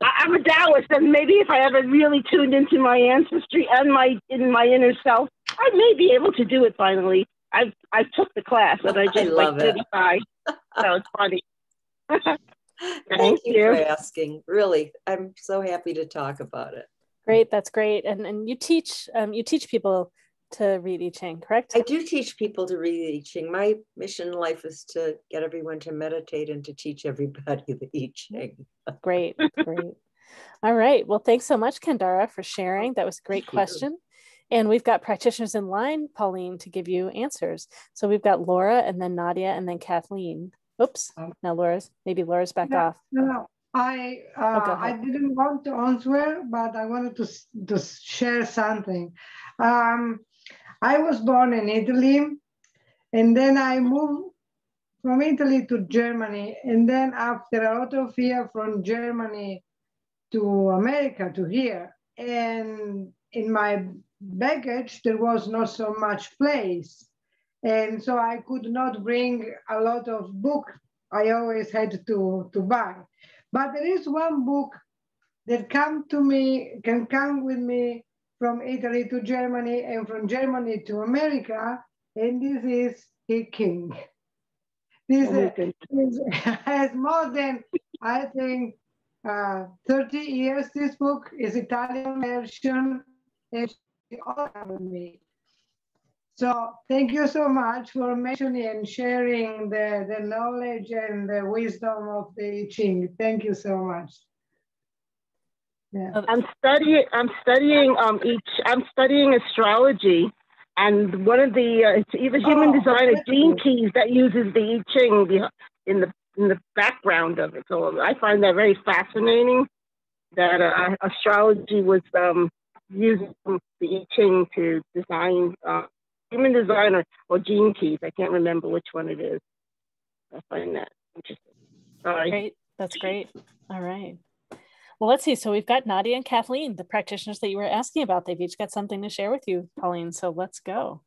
I'm a Taoist, and maybe if I ever really tuned into my ancestry and in my inner self, I may be able to do it finally. I took the class, and I just didn't try. So it's funny. Thank you for asking. Really, I'm so happy to talk about it. Great, that's great. And you teach people to read I Ching, correct? I do teach people to read I Ching. My mission in life is to get everyone to meditate and to teach everybody the I Ching. Great, great. All right. Well, thanks so much, Kendara, for sharing. That was a great question. And we've got practitioners in line, Pauline, to give you answers. So we've got Laura, and then Nadia, and then Kathleen. Oops. Now Laura's back off. No, I didn't want to answer, but I wanted to share something. I was born in Italy, and then I moved from Italy to Germany. And then after a lot of years from Germany to America, to here, and in my baggage, there was not so much place. And so I could not bring a lot of books. I always had to buy. But there is one book that can come with me from Italy to Germany and from Germany to America, and this is I Ching. This has more than, I think, 30 years. This book is Italian version, and it's all with me. So thank you so much for mentioning and sharing the knowledge and the wisdom of the I Ching. Thank you so much. Yeah. I'm studying astrology, and one of the it's either human design or gene keys that uses the I Ching in the background of it. So I find that very fascinating. That astrology was using the I Ching to design human design or gene keys. I can't remember which one it is. I find that interesting. Sorry. Great. That's great. All right. Well, let's see. So we've got Nadia and Kathleen, the practitioners that you were asking about. They've each got something to share with you, Pauline. So let's go.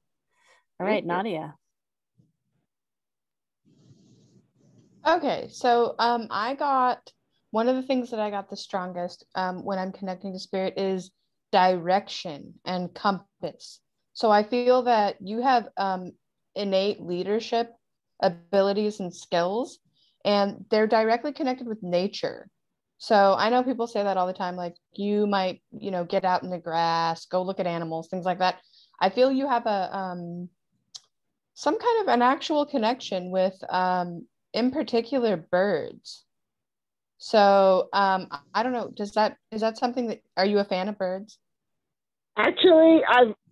All right, Nadia. Okay, so I got one of the things that I got the strongest when I'm connecting to spirit is direction and compass. So I feel that you have innate leadership abilities and skills, and they're directly connected with nature. So I know people say that all the time, like you might, get out in the grass, go look at animals, things like that. I feel you have some kind of an actual connection with, in particular, birds. So I don't know, is that something that, are you a fan of birds? Actually,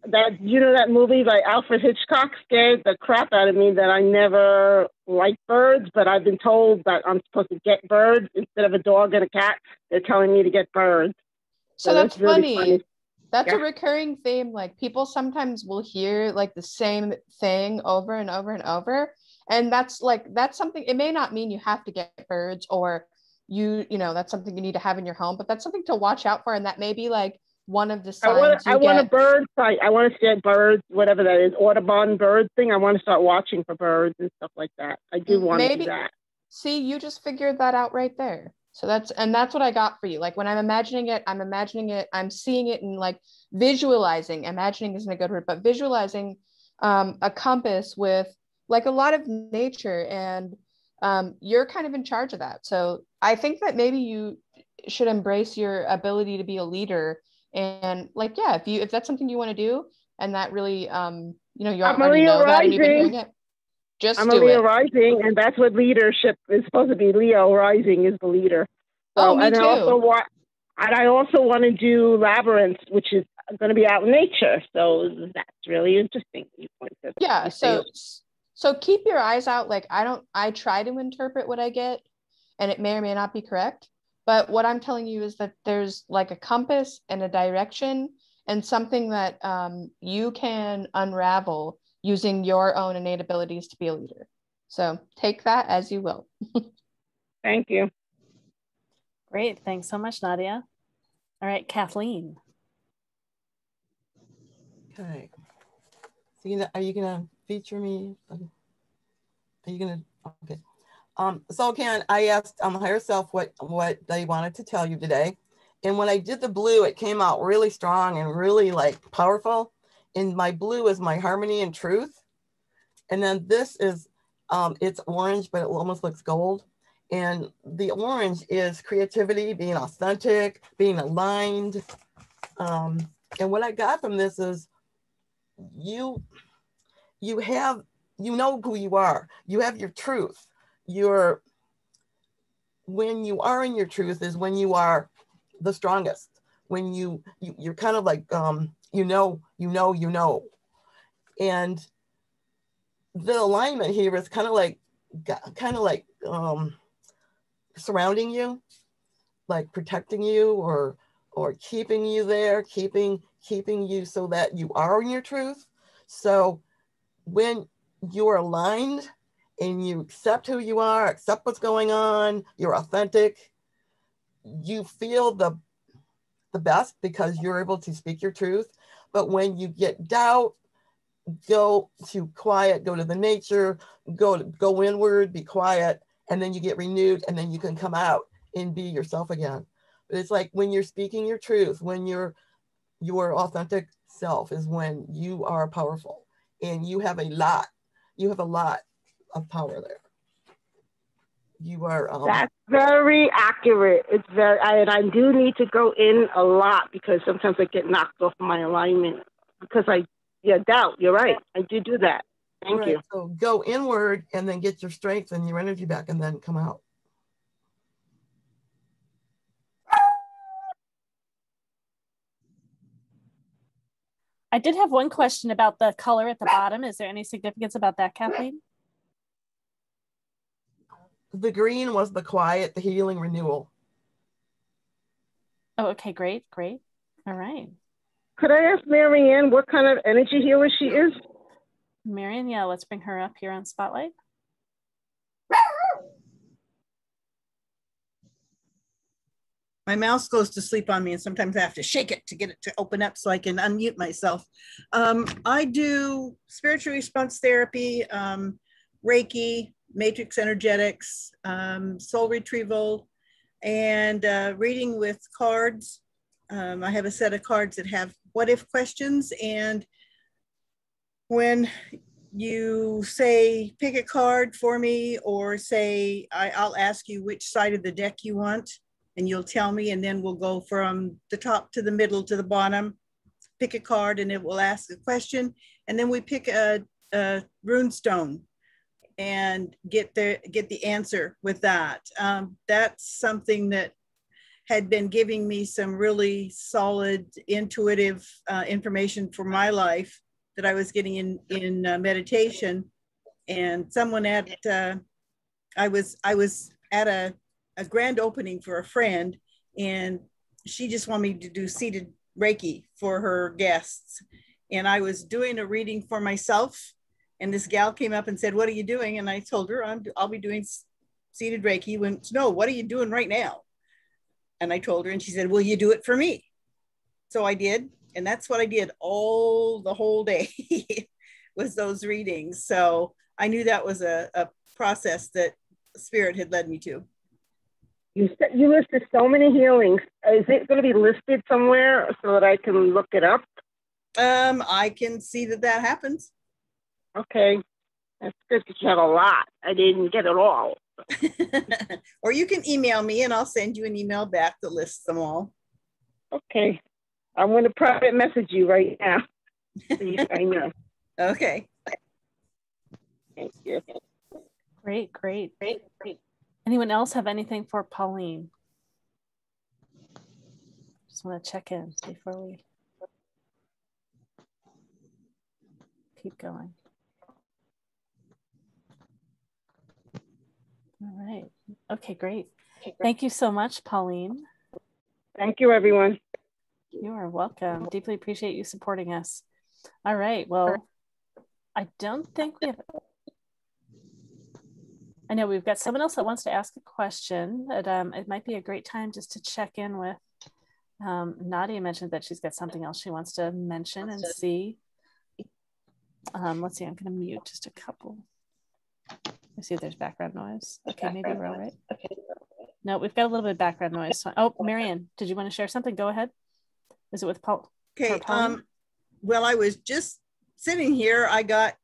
that movie by Alfred Hitchcock scared the crap out of me that I never liked birds, but I've been told that I'm supposed to get birds instead of a dog and a cat. They're telling me to get birds. So that's really funny. That's Yeah. a recurring theme. Like people sometimes will hear like the same thing over and over and over. And that's something, it may not mean you have to get birds or you know, that's something you need to have in your home, but that's something to watch out for. And that may be like one of the signs I want a bird site. I want to get birds, whatever that is, Audubon bird thing. I want to start watching for birds and stuff like that. I do want to do that. See, you just figured that out right there. So that's what I got for you. Like when I'm imagining it, I'm seeing it and like visualizing. Imagining isn't a good word, but visualizing a compass with like a lot of nature, and you're kind of in charge of that. So I think that maybe you should embrace your ability to be a leader, and like, yeah, if that's something you want to do, and that really, you know, you already know that and you've been hearing it. I'm a Leo rising, and that's what leadership is supposed to be. Leo rising is the leader. So, me too. I also want to do Labyrinth, which is going to be out in nature. So that's really interesting. Yeah. So keep your eyes out. Like I try to interpret what I get, and it may or may not be correct. But what I'm telling you is that there's like a compass and a direction and something that you can unravel using your own innate abilities to be a leader. So take that as you will. Thank you. Great. Thanks so much, Nadia. All right, Kathleen. Okay. So are you gonna feature me? Are you gonna? Okay. So Ken, I asked higher self what they wanted to tell you today, and when I did the blue, it came out really strong and really like powerful. And my blue is my harmony and truth, and then this is it's orange, but it almost looks gold. And the orange is creativity, being authentic, being aligned. And what I got from this is you know who you are. You have your truth. When you are in your truth is when you are the strongest. When you're kind of like you know. And the alignment here is kind of like surrounding you, like protecting you or keeping you there, keeping you so that you are in your truth. So when you're aligned and you accept who you are, accept what's going on, you're authentic, you feel the best because you're able to speak your truth. But when you get doubt, go to quiet, go to the nature, go inward, be quiet, and then you get renewed, and then you can come out and be yourself again. But it's like when you're speaking your truth, when your authentic self is when you are powerful, and you have a lot of power there. You are. That's very accurate. It's very, and I do need to go in a lot because sometimes I get knocked off my alignment because doubt. You're right. I do that. Thank you. So go inward and then get your strength and your energy back, and then come out. I did have one question about the color at the bottom. Is there any significance about that, Kathleen? The green was the quiet, the healing, renewal. Oh, okay, great. All right. Could I ask Marian what kind of energy healer she is? Marian, yeah, let's bring her up here on Spotlight. My mouse goes to sleep on me, and sometimes I have to shake it to get it to open up so I can unmute myself. I do spiritual response therapy, Reiki, matrix energetics, soul retrieval, and reading with cards. I have a set of cards that have what if questions, and when you say pick a card for me, or say I'll ask you which side of the deck you want, and you'll tell me, and then we'll go from the top to the middle to the bottom, pick a card, and it will ask a question, and then we pick a rune stone and get the answer with that. That's something that had been giving me some really solid intuitive information for my life that I was getting in meditation. And someone I was at a grand opening for a friend, and she just wanted me to do seated Reiki for her guests. And I was doing a reading for myself, and this gal came up and said, "What are you doing?" And I told her, I'll be doing seated Reiki. Went, "No, what are you doing right now?" And I told her, and she said, "Will you do it for me?" So I did. And that's what I did the whole day was those readings. So I knew that was a process that Spirit had led me to. You listed so many healings. Is it going to be listed somewhere so that I can look it up? I can see that happens. Okay. That's good because you have a lot. I didn't get it all. Or you can email me and I'll send you an email back that lists them all. Okay. I'm going to private message you right now. I know. Okay. Thank you. Great. Anyone else have anything for Pauline? Just want to check in before we keep going. All right. Okay, great. Thank you so much, Pauline. Thank you, everyone. You are welcome. Deeply appreciate you supporting us. All right. Well, I don't think we have... I know we've got someone else that wants to ask a question. But, it might be a great time just to check in with Nadia. Mentioned that she's got something else she wants to mention and see. Let's see, I'm going to mute just a couple. Let's see if there's background noise. Okay, maybe we're all right. Okay. No, we've got a little bit of background noise. So, oh, Marian, did you want to share something? Go ahead. Is it with Paul? Okay. Well, I was just sitting here. I got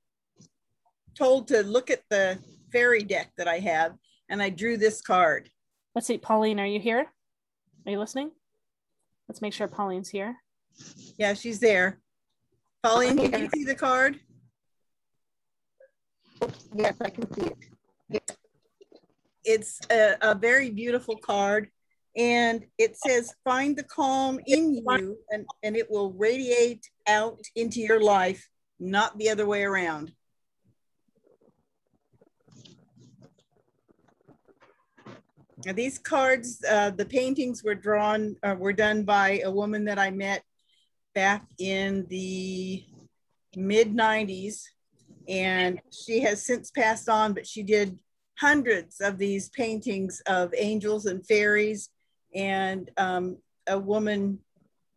told to look at the fairy deck that I have, and I drew this card. Let's see, Pauline, are you here? Are you listening? Let's make sure Pauline's here. Yeah, she's there. Pauline, can you see the card? Yes, I can see it. It's a very beautiful card, and it says, "Find the calm in you, and it will radiate out into your life, not the other way around." Now, these cards, the paintings were done by a woman that I met back in the mid-90s, and she has since passed on, but she did hundreds of these paintings of angels and fairies, and a woman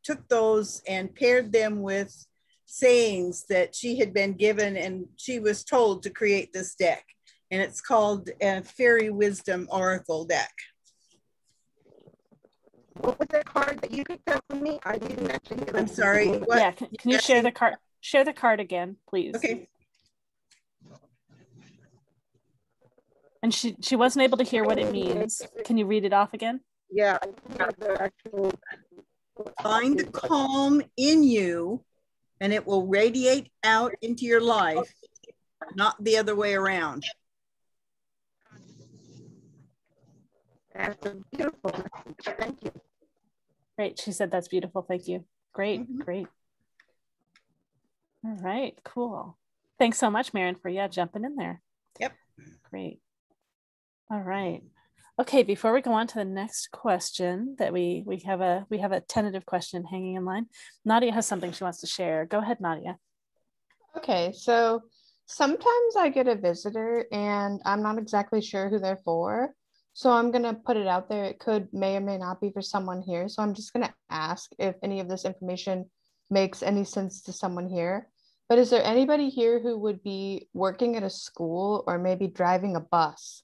took those and paired them with sayings that she had been given, and she was told to create this deck. And it's called a Fairy Wisdom Oracle deck. What was that card that you picked up for me? I didn't actually hear. I'm sorry. What? Yeah, can you share the card? Share the card again, please. Okay. And she wasn't able to hear what it means. Can you read it off again? Yeah, the actual. Find the calm in you, and it will radiate out into your life, not the other way around. That's a beautiful message. Thank you. Great. She said that's beautiful. Thank you. Great. Great. All right. Cool. Thanks so much, Marian, for jumping in there. Yep. Great. All right. Okay. Before we go on to the next question, that we have a tentative question hanging in line. Nadia has something she wants to share. Go ahead, Nadia. Okay. So sometimes I get a visitor and I'm not exactly sure who they're for. So I'm going to put it out there. It may or may not be for someone here. So I'm just going to ask if any of this information makes any sense to someone here. But is there anybody here who would be working at a school or maybe driving a bus?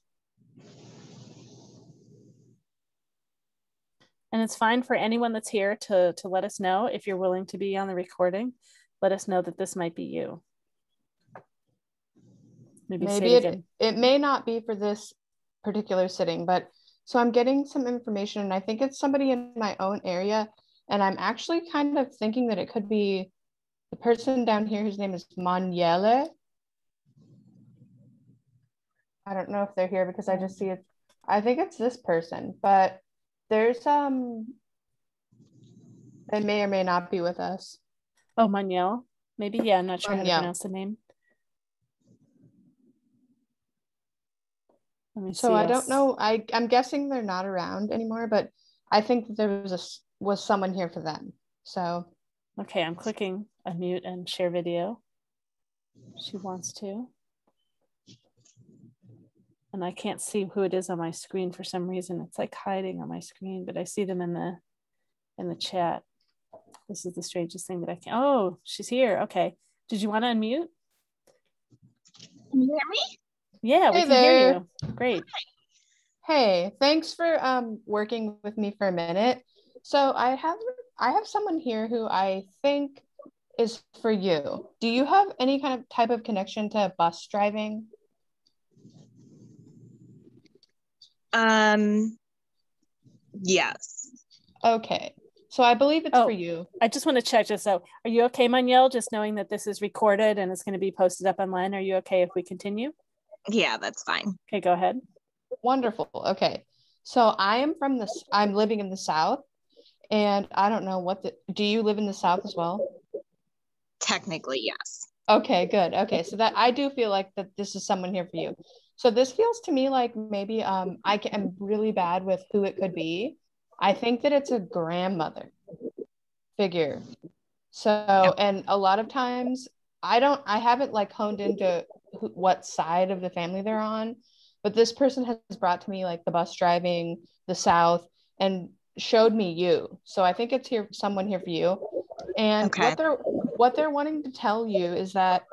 And it's fine for anyone that's here to let us know if you're willing to be on the recording. Let us know that this might be you. Maybe it may not be for this particular sitting, but so I'm getting some information and I think it's somebody in my own area, and I'm actually kind of thinking that it could be the person down here whose name is Maniele. I don't know if they're here because I just see it. I think it's this person, but There's they may or may not be with us. Oh, Manuel. Maybe, yeah, I'm not sure how to pronounce the name. Let me see. So I don't know. I'm guessing they're not around anymore, but I think there was someone here for them. So okay, I'm clicking unmute and share video. She wants to. And I can't see who it is on my screen for some reason. It's like hiding on my screen, but I see them in the chat. This is the strangest thing that I can. Oh, she's here. Okay. Did you want to unmute? Can you hear me? Yeah, we can hear you. Great. Hey, thanks for working with me for a minute. So I have someone here who I think is for you. Do you have any kind of type of connection to bus driving? Yes. Okay. So I believe it's for you. I just want to check just so. Are you okay, Manuel? Just knowing that this is recorded and it's going to be posted up online. Are you okay if we continue? Yeah, that's fine. Okay, go ahead. Wonderful. Okay. So I'm living in the South, and I don't know do you live in the South as well? Technically, yes. Okay, good. Okay. So that I do feel like that this is someone here for you. So this feels to me like maybe I'm really bad with who it could be. I think that it's a grandmother figure. So, and a lot of times I haven't like honed into what side of the family they're on, but this person has brought to me like the bus driving, the South, and showed me you. So I think it's someone here for you. And what they're wanting to tell you is that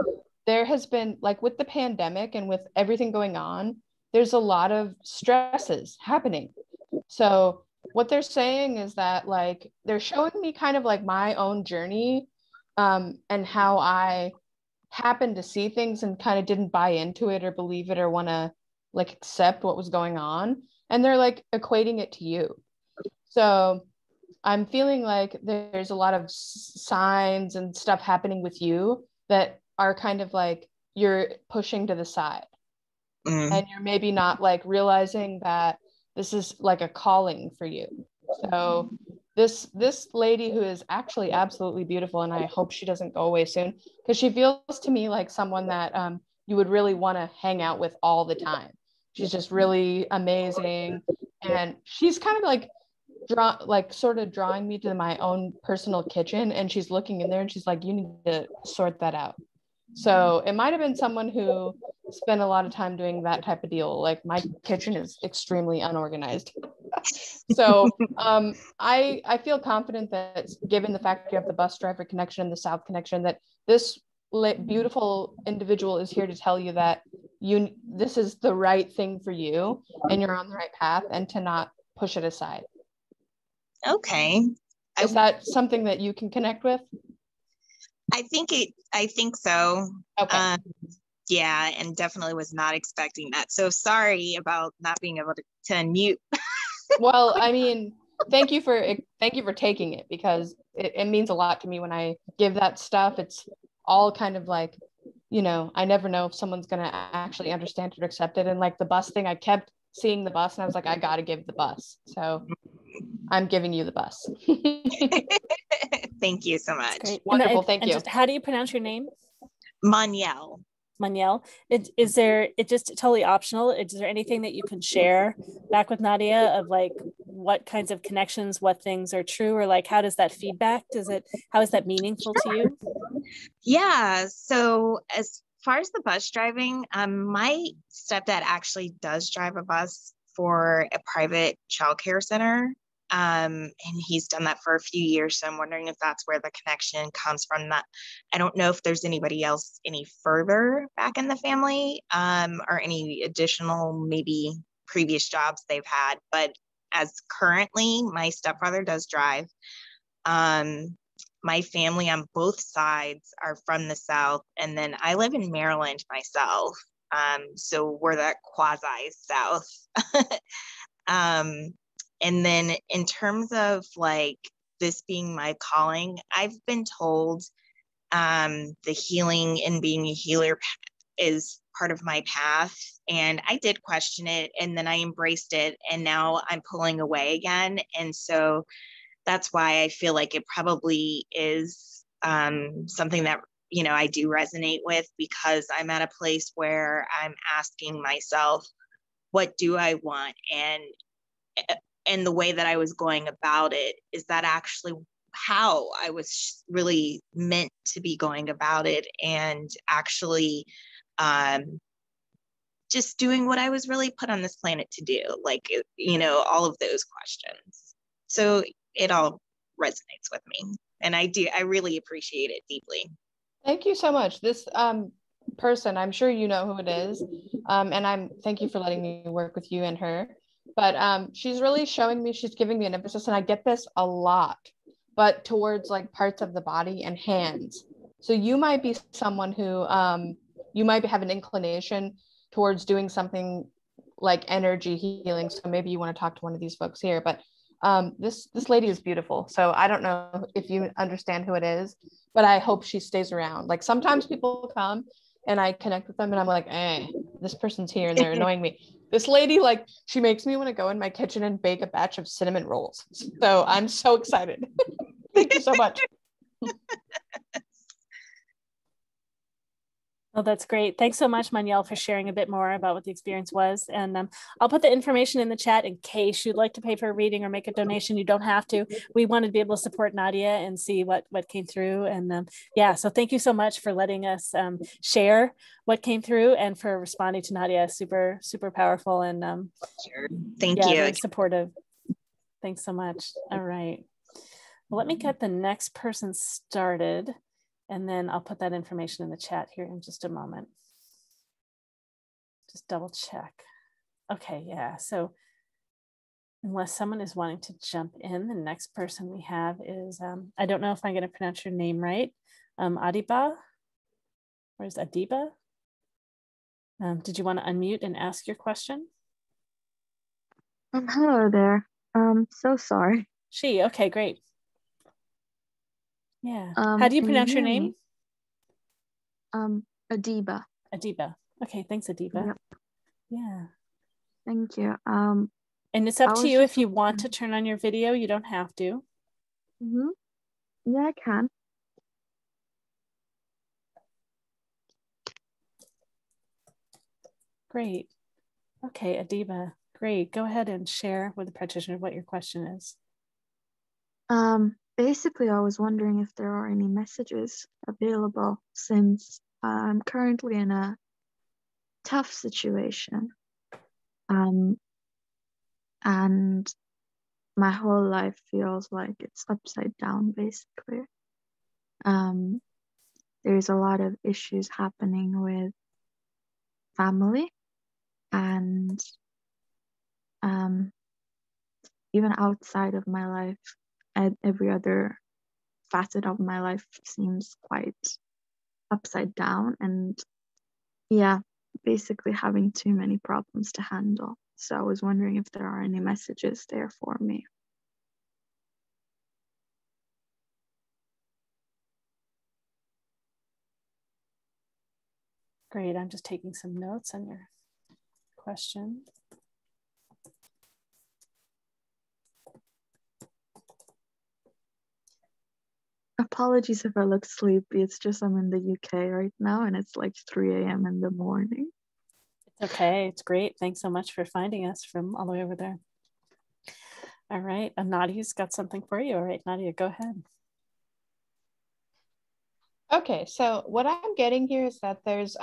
there has been, like, with the pandemic and with everything going on, there's a lot of stresses happening. So what they're saying is that, like, they're showing me kind of like my own journey, and how I happened to see things and kind of didn't buy into it or believe it or want to like accept what was going on. And they're like equating it to you. So I'm feeling like there's a lot of signs and stuff happening with you that are kind of like you're pushing to the side. And you're maybe not like realizing that this is like a calling for you. So this lady, who is actually absolutely beautiful, and I hope she doesn't go away soon, because she feels to me like someone that you would really want to hang out with all the time. She's just really amazing, and she's kind of like sort of drawing me to my own personal kitchen, and she's looking in there and she's like, you need to sort that out. So it might have been someone who spent a lot of time doing that type of deal. Like, my kitchen is extremely unorganized. So I feel confident that, given the fact you have the bus driver connection and the South connection, that this beautiful individual is here to tell you that this is the right thing for you and you're on the right path, and to not push it aside. Okay. Is that something that you can connect with? I think so. Okay. Yeah, and definitely was not expecting that. So sorry about not being able to unmute. Well, I mean, thank you for taking it, because it means a lot to me when I give that stuff. It's all kind of like, I never know if someone's going to actually understand it or accept it. And like the bus thing, I kept seeing the bus and I was like, I got to give the bus. So I'm giving you the bus. Thank you so much. Great. Wonderful. Thank you. How do you pronounce your name? Manuel. Manuel. It's just totally optional. Is there anything that you can share back with Nadia of like what kinds of connections, what things are true, or like how does that feedback? How is that meaningful to you? Yeah. So as far as the bus driving, my stepdad actually does drive a bus for a private childcare center. And he's done that for a few years. So I'm wondering if that's where the connection comes from. That I don't know if there's anybody else any further back in the family, or any additional maybe previous jobs they've had. But as currently, my stepfather does drive. My family on both sides are from the South, and then I live in Maryland myself. So we're that quasi South. And then in terms of like this being my calling, I've been told the healing and being a healer is part of my path. And I did question it, and then I embraced it, and now I'm pulling away again. And so that's why I feel like it probably is something that, you know, I do resonate with, because I'm at a place where I'm asking myself, what do I want? And the way that I was going about it, is that actually how I was really meant to be going about it, and actually just doing what I was really put on this planet to do, like, you know, all of those questions. So it all resonates with me, and I really appreciate it deeply. Thank you so much. This person, I'm sure you know who it is, and thank you for letting me work with you and her. But she's really showing me, she's giving me an emphasis, and I get this a lot, but towards like parts of the body and hands. So you might be someone who you might have an inclination towards doing something like energy healing. So maybe you want to talk to one of these folks here, but this lady is beautiful. So I don't know if you understand who it is, but I hope she stays around. Like sometimes people come and I connect with them and I'm like, this person's here and they're annoying me. This lady, like, she makes me want to go in my kitchen and bake a batch of cinnamon rolls. So I'm so excited. Thank you so much. Oh, that's great. Thanks so much, Manuel, for sharing a bit more about what the experience was. And I'll put the information in the chat in case you'd like to pay for a reading or make a donation. You don't have to. We wanted to be able to support Nadia and see what came through. And yeah, so thank you so much for letting us share what came through and for responding to Nadia. Super, super powerful. And thank you. Very supportive. Thanks so much. All right. Well, let me get the next person started. And then I'll put that information in the chat here in just a moment. Just double check. Okay, yeah. So unless someone is wanting to jump in, the next person we have is, I don't know if I'm going to pronounce your name right, Adiba, or is Adiba? Did you want to unmute and ask your question? Hello there. So sorry. Okay, great. Yeah. How do you pronounce your name? Adiba. Adiba. Okay, thanks, Adiba. Yep. Yeah. Thank you. And it's up to you if you want to turn on your video. You don't have to. Mm-hmm. Yeah, I can. Great. Okay, Adiba. Great. Go ahead and share with the practitioner what your question is. Basically, I was wondering if there are any messages available, since I'm currently in a tough situation. And my whole life feels like it's upside down, basically. There's a lot of issues happening with family, and even outside of my life, every other facet of my life seems quite upside down, and yeah, basically having too many problems to handle. So I was wondering if there are any messages there for me. Great. I'm just taking some notes on your question. Apologies if I look sleepy. It's just I'm in the UK right now and it's like 3 a.m. in the morning. It's okay. It's great. Thanks so much for finding us from all the way over there. All right. And Nadia's got something for you. All right, Nadia, go ahead. Okay, so what I'm getting here is that there's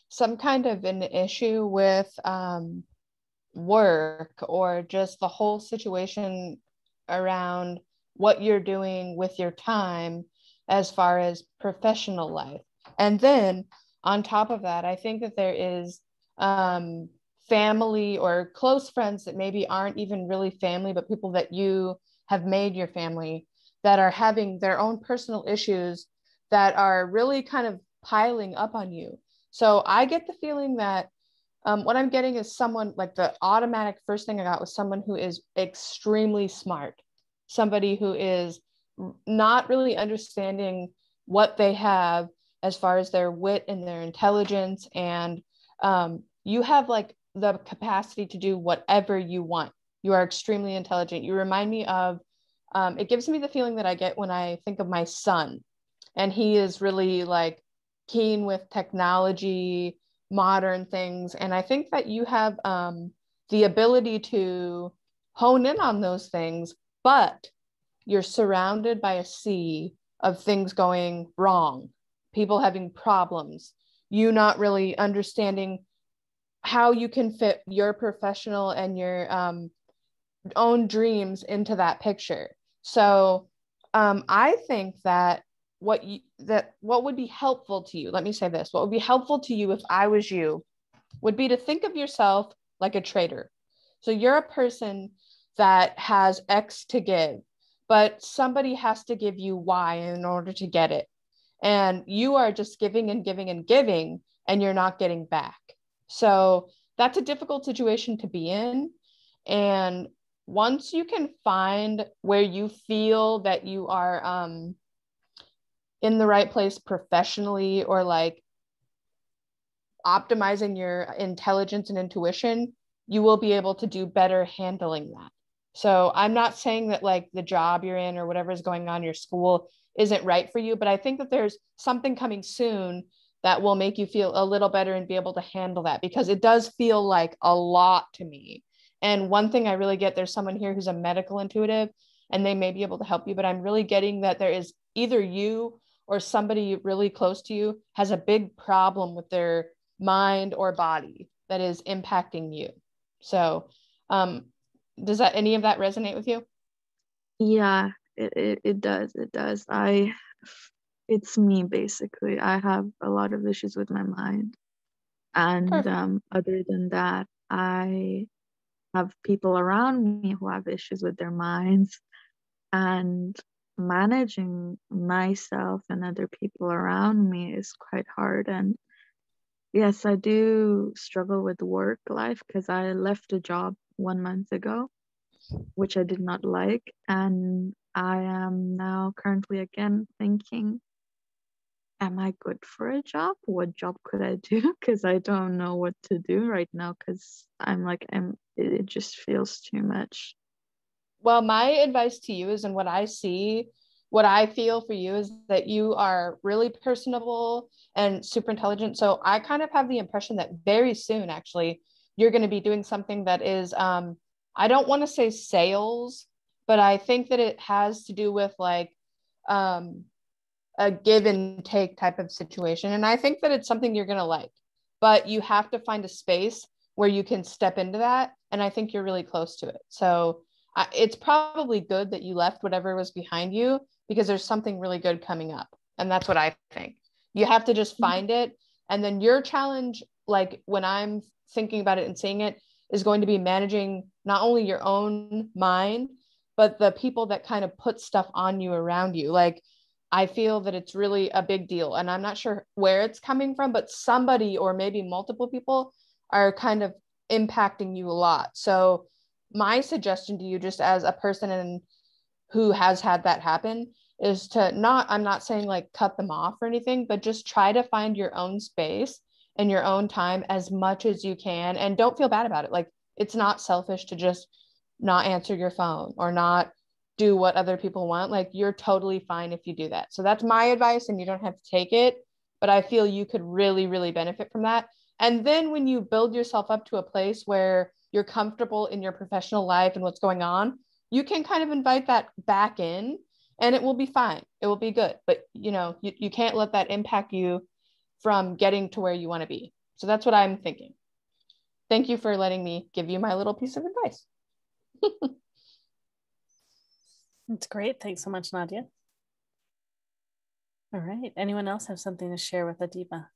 some kind of an issue with work, or just the whole situation around what you're doing with your time as far as professional life. And then on top of that, I think that there is family or close friends that maybe aren't even really family, but people that you have made your family, that are having their own personal issues that are really kind of piling up on you. So I get the feeling that what I'm getting is someone, like the automatic first thing I got was someone who is extremely smart, somebody who is not really understanding what they have as far as their wit and their intelligence, and You have like the capacity to do whatever you want. You are extremely intelligent. You remind me of, it gives me the feeling that I get when I think of my son, and he is really like keen with technology, modern things. And I think that you have the ability to hone in on those things, but you're surrounded by a sea of things going wrong, people having problems, you not really understanding how you can fit your professional and your own dreams into that picture. So I think that what would be helpful to you, let me say this, what would be helpful to you if I was you would be to think of yourself like a trader. So you're a person that has X to give, but somebody has to give you Y in order to get it. And you are just giving and giving and giving, and you're not getting back. So that's a difficult situation to be in. And once you can find where you feel that you are in the right place professionally, or like optimizing your intelligence and intuition, you will be able to do better handling that. So I'm not saying that like the job you're in or whatever is going on in your school isn't right for you, but I think that there's something coming soon that will make you feel a little better and be able to handle that, because it does feel like a lot to me. And one thing I really get, there's someone here who's a medical intuitive and they may be able to help you, but I'm really getting that there is either you or somebody really close to you has a big problem with their mind or body that is impacting you. So does that, any of that resonate with you? Yeah, it does. It does. It's me basically. I have a lot of issues with my mind. And other than that, I have people around me who have issues with their minds, and managing myself and other people around me is quite hard. And yes, I do struggle with work life because I left a job 1 month ago, which I did not like. And I am now currently again thinking, am I good for a job? What job could I do? Because I don't know what to do right now, because it just feels too much. Well, my advice to you is, and what I see, what I feel for you is that you are really personable and super intelligent. So I kind of have the impression that very soon, actually, you're going to be doing something that is, I don't want to say sales, but I think that it has to do with like a give and take type of situation. And I think that it's something you're going to like, but you have to find a space where you can step into that. And I think you're really close to it. So it's probably good that you left whatever was behind you, because there's something really good coming up. And that's what I think. You have to just find it. And then your challenge, like when I'm thinking about it and seeing it, is going to be managing not only your own mind, but the people that kind of put stuff on you around you. Like, I feel that it's really a big deal, and I'm not sure where it's coming from, but somebody or maybe multiple people are kind of impacting you a lot. So my suggestion to you, just as a person who has had that happen, is to I'm not saying like cut them off or anything, but just try to find your own space and your own time as much as you can. And don't feel bad about it. Like, it's not selfish to just not answer your phone or not do what other people want. Like, you're totally fine if you do that. So that's my advice, and you don't have to take it, but I feel you could really, really benefit from that. And then when you build yourself up to a place where you're comfortable in your professional life and what's going on, you can kind of invite that back in, and it will be fine. It will be good. But you can't let that impact you from getting to where you want to be. So that's what I'm thinking. Thank you for letting me give you my little piece of advice. That's great. Thanks so much, Nadia. All right. Anyone else have something to share with Adiba?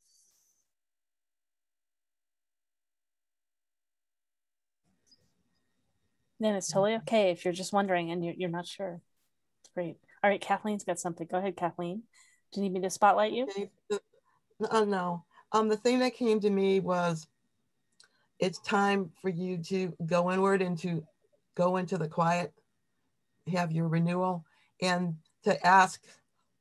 Then it's totally okay if you're just wondering and you're not sure. It's great. All right, Kathleen's got something. Go ahead, Kathleen. Do you need me to spotlight you? Okay. No. The thing that came to me was, it's time for you to go inward and to go into the quiet, have your renewal, and to ask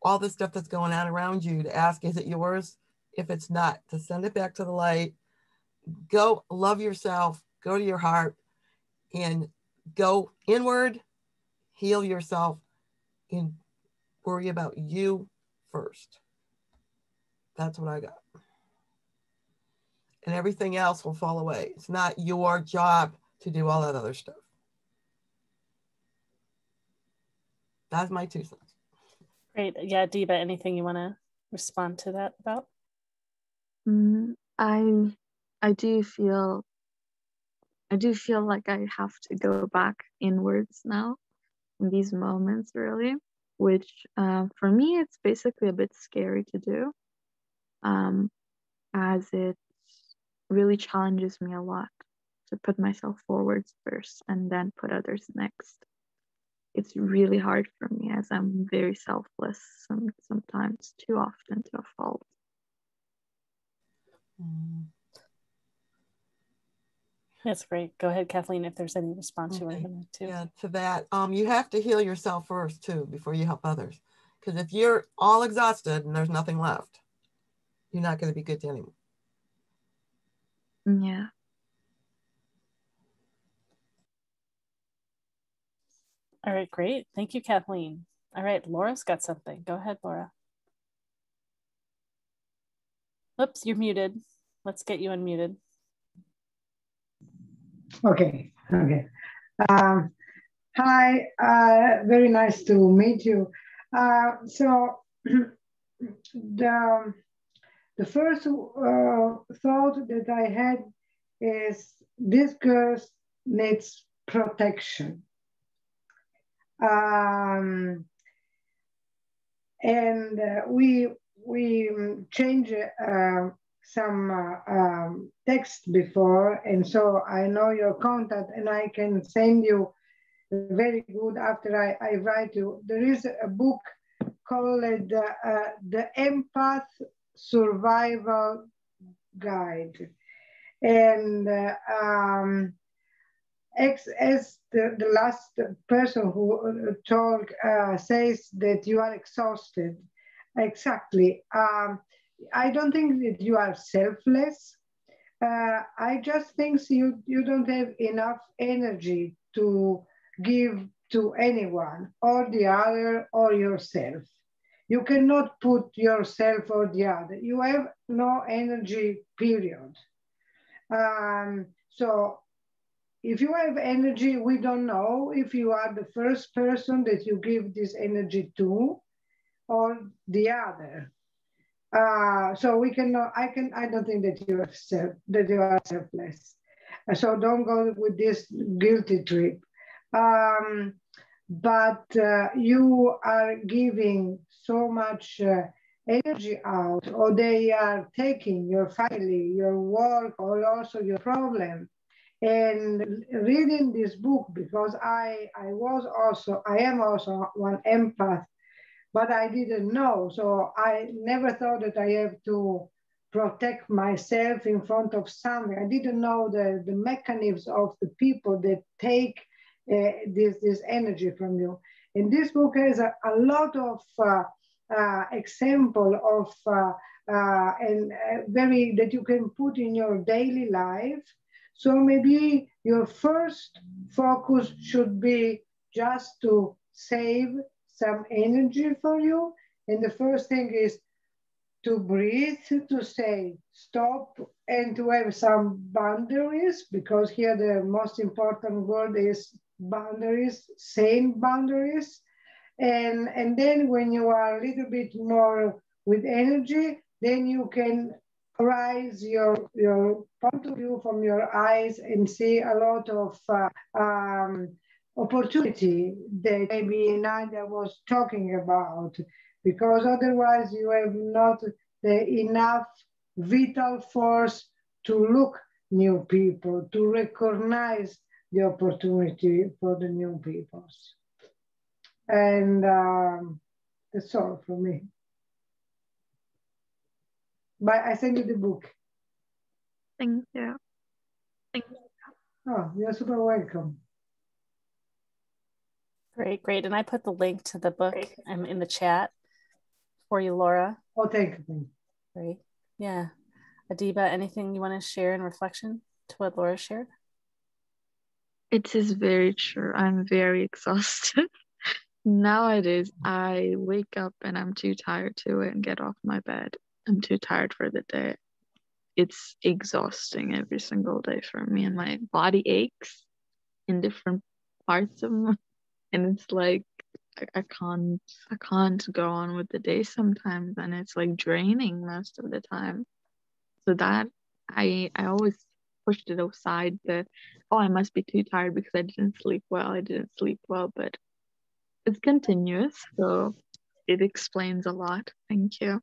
all the stuff that's going on around you, to ask, is it yours? If it's not, to send it back to the light, go love yourself, go to your heart, and go inward, heal yourself, and worry about you first. That's what I got. And everything else will fall away. It's not your job to do all that other stuff. That's my 2 cents. Great. Yeah, Diva, anything you want to respond to that about? I do feel like I have to go back inwards now in these moments, really, which for me it's basically a bit scary to do, as it really challenges me a lot to put myself forwards first and then put others next. It's really hard for me as I'm very selfless and sometimes too often to a fault. That's great. Go ahead, Kathleen, if there's any response you want to make too. Yeah, to that, you have to heal yourself first too before you help others. Because if you're all exhausted and there's nothing left, you're not going to be good to anyone. Yeah. All right, great. Thank you, Kathleen. All right, Laura's got something. Go ahead, Laura. Oops, you're muted. Let's get you unmuted. Okay. Hi, very nice to meet you. So the first thought that I had is this girl needs protection. And we changed some text before, and so I know your contact, and I can send you very good after I write you. There is a book called The Empath Survival Guide, and as the last person who talked says that you are exhausted. Exactly. I don't think that you are selfless. I just think you don't have enough energy to give to anyone or the other or yourself. You cannot put yourself or the other. You have no energy, period. So if you have energy, we don't know if you are the first person that you give this energy to or the other. So we cannot. I don't think that you are selfless. So don't go with this guilty trip. But you are giving so much energy out, or they are taking your family, your work, or also your problem. And reading this book, because I am also one empath, but I didn't know. So I never thought that I have to protect myself in front of something. I didn't know the mechanisms of the people that take this energy from you. And this book has a lot of example of very that you can put in your daily life. So maybe your first focus should be just to save some energy for you. And the first thing is to breathe, to say stop, and to have some boundaries, because here the most important word is boundaries, sane boundaries. And then when you are a little bit more with energy, then you can raise your point of view from your eyes and see a lot of opportunity that maybe Nadia was talking about, because otherwise you have not enough vital force to look new people, to recognize the opportunity for the new peoples. And that's all for me. But I send you the book. Thank you. Oh, you're super welcome. Great. And I put the link to the book in the chat for you, Laura. Oh, thank you. Great. Yeah. Adiba, anything you want to share in reflection to what Laura shared? It is very true. I'm very exhausted. Nowadays, I wake up and I'm too tired to it and get off my bed. I'm too tired for the day. It's exhausting every single day for me, and my body aches in different parts of my, and it's like I can't go on with the day sometimes, and it's like draining most of the time. So that I always pushed it aside that, oh, I must be too tired because I didn't sleep well, but it's continuous, so it explains a lot. Thank you.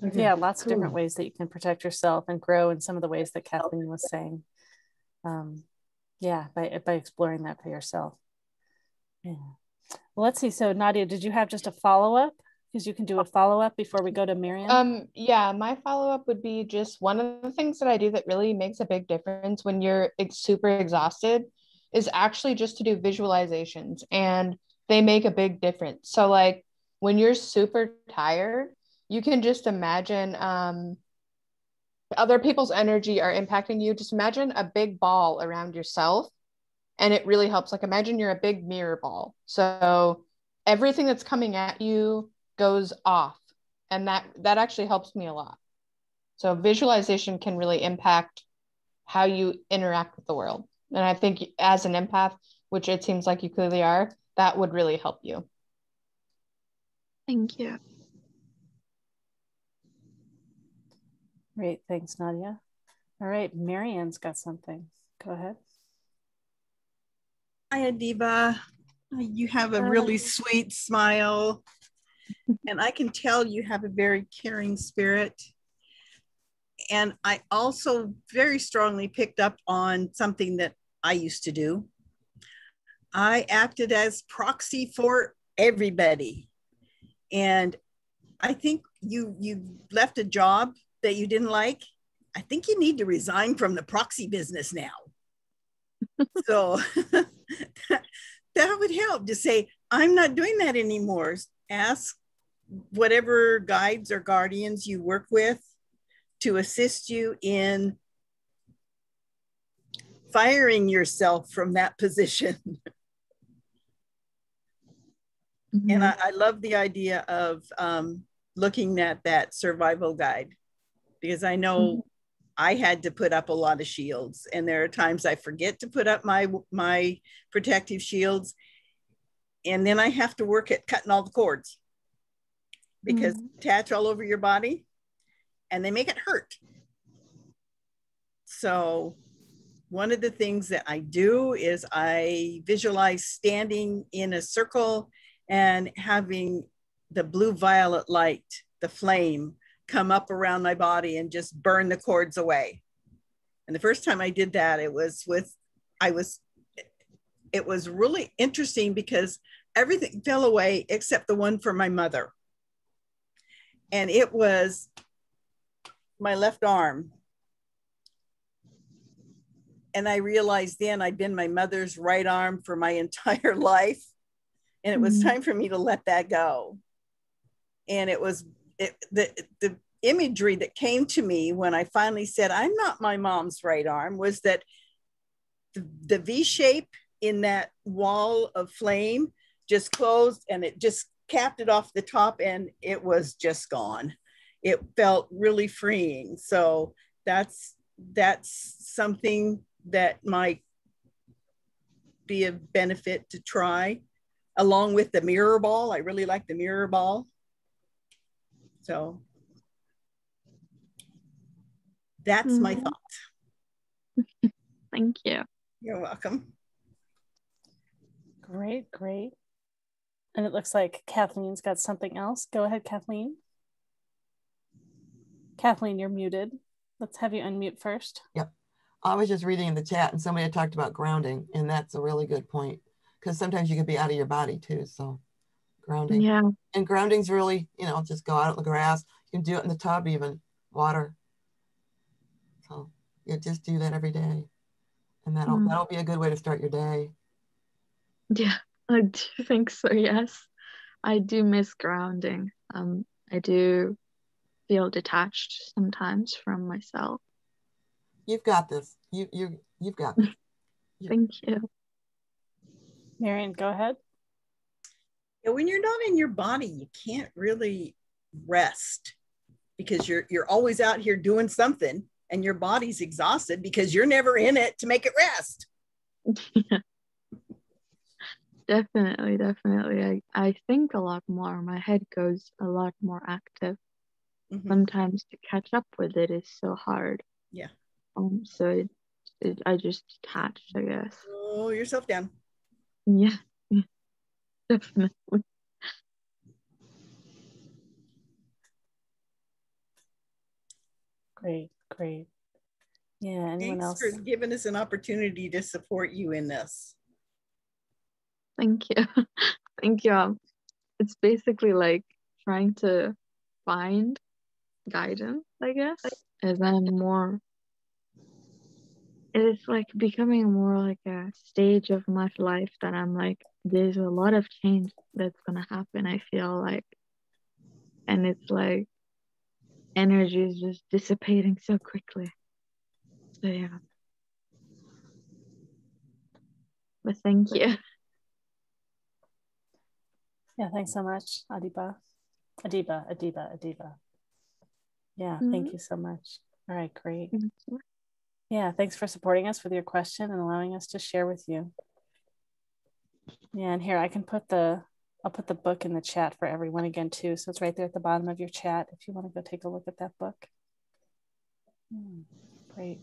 Okay, Yeah, lots of cool. different ways that you can protect yourself and grow in some of the ways that Kathleen was saying. Yeah, by exploring that for yourself. Yeah. Well, let's see. So Nadia, did you have just a follow-up? Because you can do a follow-up before we go to Marian. Yeah, my follow-up would be just one of the things that I do that really makes a big difference when you're super exhausted is actually just to do visualizations, and they make a big difference. So like when you're super tired, you can just imagine other people's energy are impacting you. Just imagine a big ball around yourself, and it really helps. Like imagine you're a big mirror ball. So everything that's coming at you goes off, and that actually helps me a lot. So visualization can really impact how you interact with the world. And I think as an empath, which it seems like you clearly are, that would really help you. Thank you. Great, thanks, Nadia. All right, Marian's got something. Go ahead. Hi, Adiba. You have a really sweet smile, and I can tell you have a very caring spirit. And I also very strongly picked up on something that I used to do. I acted as proxy for everybody. And I think you left a job that you didn't like. I think you need to resign from the proxy business now. So that would help to say, I'm not doing that anymore. Ask whatever guides or guardians you work with to assist you in firing yourself from that position. Mm-hmm. And I love the idea of looking at that survival guide, because I know I had to put up a lot of shields, and there are times I forget to put up my protective shields, and then I have to work at cutting all the cords because they attach all over your body and they make it hurt. So one of the things that I do is I visualize standing in a circle and having the blue violet light, the flame, come up around my body and just burn the cords away. And the first time I did that, it was really interesting because everything fell away except the one for my mother. And it was my left arm. And I realized then I'd been my mother's right arm for my entire life. And it was time for me to let that go. And it was the imagery that came to me when I finally said, I'm not my mom's right arm, was that the V shape in that wall of flame just closed, and it just capped it off the top, and it was just gone. It felt really freeing. So that's something that might be of benefit to try, along with the mirror ball. I really like the mirror ball. So that's my thought. Thank you. You're welcome. Great, great. And it looks like Kathleen's got something else. Go ahead, Kathleen. Kathleen, you're muted. Let's have you unmute first. Yep. I was just reading in the chat and somebody had talked about grounding, and that's a really good point, because sometimes you could be out of your body too. So grounding. Yeah. And grounding's really, just go out in the grass. You can do it in the tub, even water. So yeah, just do that every day. And that'll be a good way to start your day. Yeah, I do think so, yes. I do miss grounding. I do feel detached sometimes from myself. You've got this. You've got this. Thank you. Marian, go ahead. Yeah, when you're not in your body, you can't really rest because you're always out here doing something, and your body's exhausted because you're never in it to make it rest. Definitely. I think a lot more. My head goes a lot more active. Sometimes to catch up with it is so hard. Yeah. So I just detached, I guess. Oh, yourself down. Yeah, definitely. Great. Yeah, anyone Thanks else? for giving us an opportunity to support you in this. Thank you. Thank you. It's basically like trying to find guidance, I guess, and then more. It's like becoming more like a stage of my life that I'm like, there's a lot of change that's gonna happen, I feel like. And it's like energy is just dissipating so quickly. So yeah. But thank you. Yeah, thanks so much, Adiba. Yeah, thank you so much. All right, great. Yeah, thanks for supporting us with your question and allowing us to share with you. Yeah, and here I'll put the book in the chat for everyone again too. So it's right there at the bottom of your chat if you want to go take a look at that book. Great.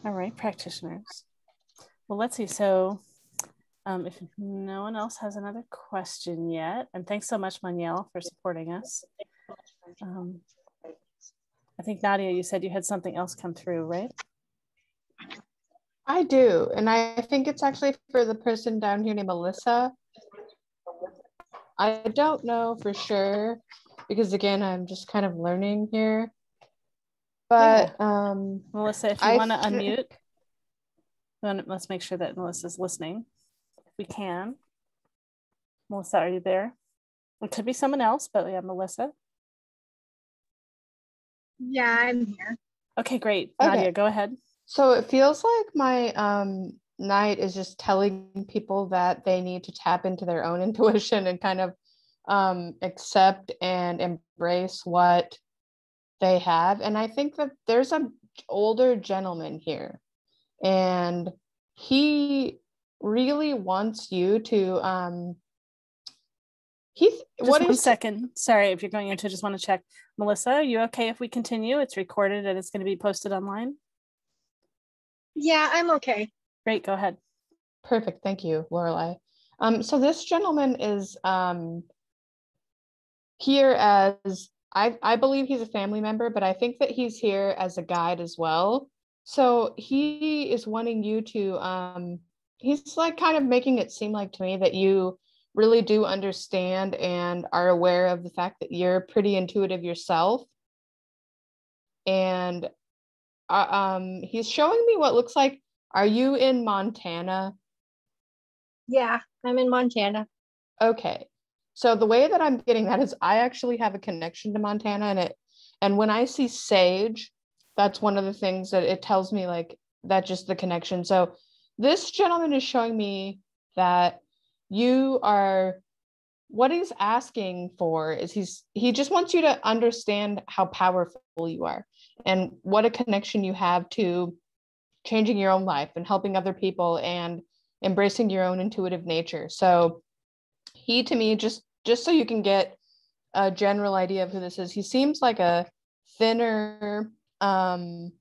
All right, practitioners. Well, let's see. So if no one else has another question yet, and thanks so much, Maniel, for supporting us. I think, Nadia, you said you had something else come through, right? I do. And I think it's actually for the person down here named Melissa. I don't know for sure because, again, I'm just kind of learning here. But yeah. Melissa, if you want to unmute, let's make sure that Melissa's listening. If we can. Melissa, are you there? It could be someone else, but yeah, Melissa. Yeah, I'm here. Okay, great. Okay. Nadia, go ahead. So it feels like my night is just telling people that they need to tap into their own intuition and kind of accept and embrace what they have. And I think that there's an older gentleman here, and he really wants you to one second. Sorry, if you're going into, just want to check. Melissa, are you okay if we continue? It's recorded and it's going to be posted online. Yeah, I'm okay. Great, go ahead. Perfect, thank you, Laureli. So this gentleman is here as, I believe he's a family member, but I think that he's here as a guide as well. So he is wanting you to, he's like kind of making it seem like to me that you really do understand and are aware of the fact that you're pretty intuitive yourself. And he's showing me what looks like, are you in Montana? Yeah, I'm in Montana. Okay. So the way that I'm getting that is I actually have a connection to Montana, and when I see sage, that's one of the things that it tells me, like, that's just the connection. So this gentleman is showing me that you are, what he's asking for is he just wants you to understand how powerful you are and what a connection you have to changing your own life and helping other people and embracing your own intuitive nature. So he, to me, just so you can get a general idea of who this is, he seems like a thinner, kind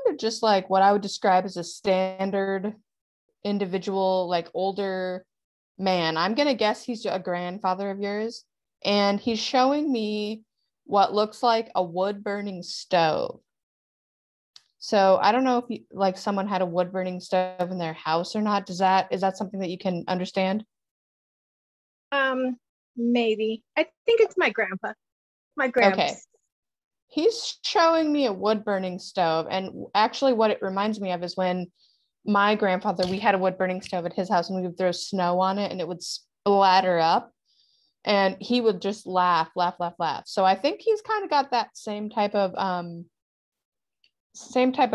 of just like what I would describe as a standard individual, like older man. I'm going to guess he's a grandfather of yours. And he's showing me what looks like a wood burning stove. So I don't know if like someone had a wood burning stove in their house or not. Is that something that you can understand? Maybe. I think it's my grandpa. My gramps. Okay. He's showing me a wood burning stove. And actually what it reminds me of is when my grandfather, we had a wood burning stove at his house and we would throw snow on it and it would splatter up. and he would just laugh. So I think he's kind of got that same type of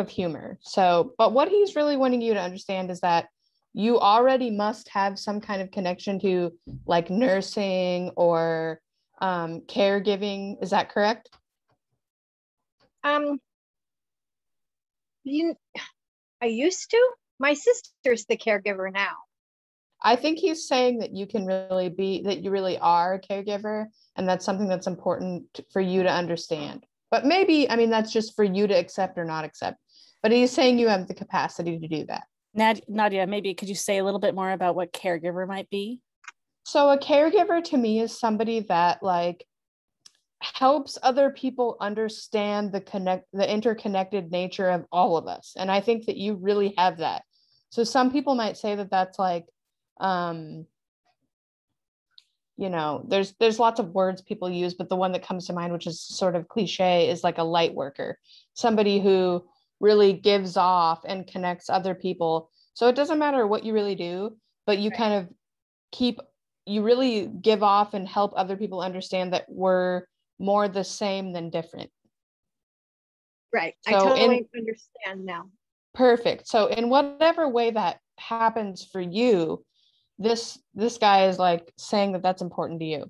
humor. So, but what he's really wanting you to understand is that you already must have some kind of connection to like nursing or caregiving. Is that correct? I used to. My sister's the caregiver now. I think he's saying that you really are a caregiver, and that's something that's important for you to understand. But maybe, I mean, that's just for you to accept or not accept. But he's saying you have the capacity to do that. Nadia, maybe could you say a little bit more about what caregiver might be? So a caregiver to me is somebody that like helps other people understand the interconnected nature of all of us. And I think that you really have that. So some people might say that that's like, there's lots of words people use, but the one that comes to mind, which is sort of cliche, is like a light worker, somebody who really gives off and connects other people. So it doesn't matter what you really do, but you kind of you really give off and help other people understand that we're more the same than different. Right. So I totally understand now. Perfect. So in whatever way that happens for you, this guy is like saying that that's important to you.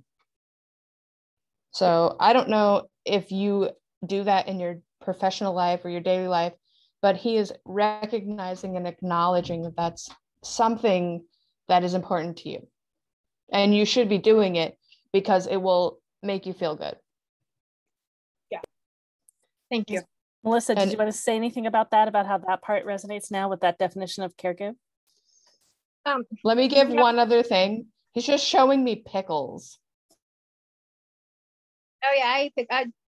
So I don't know if you do that in your professional life or your daily life, but he is recognizing and acknowledging that that's something that is important to you. And you should be doing it because it will make you feel good. Yeah. Thank you. Melissa, did you want to say anything about that, about how that part resonates now with that definition of caregiver? Let me give one other thing. He's just showing me pickles. Oh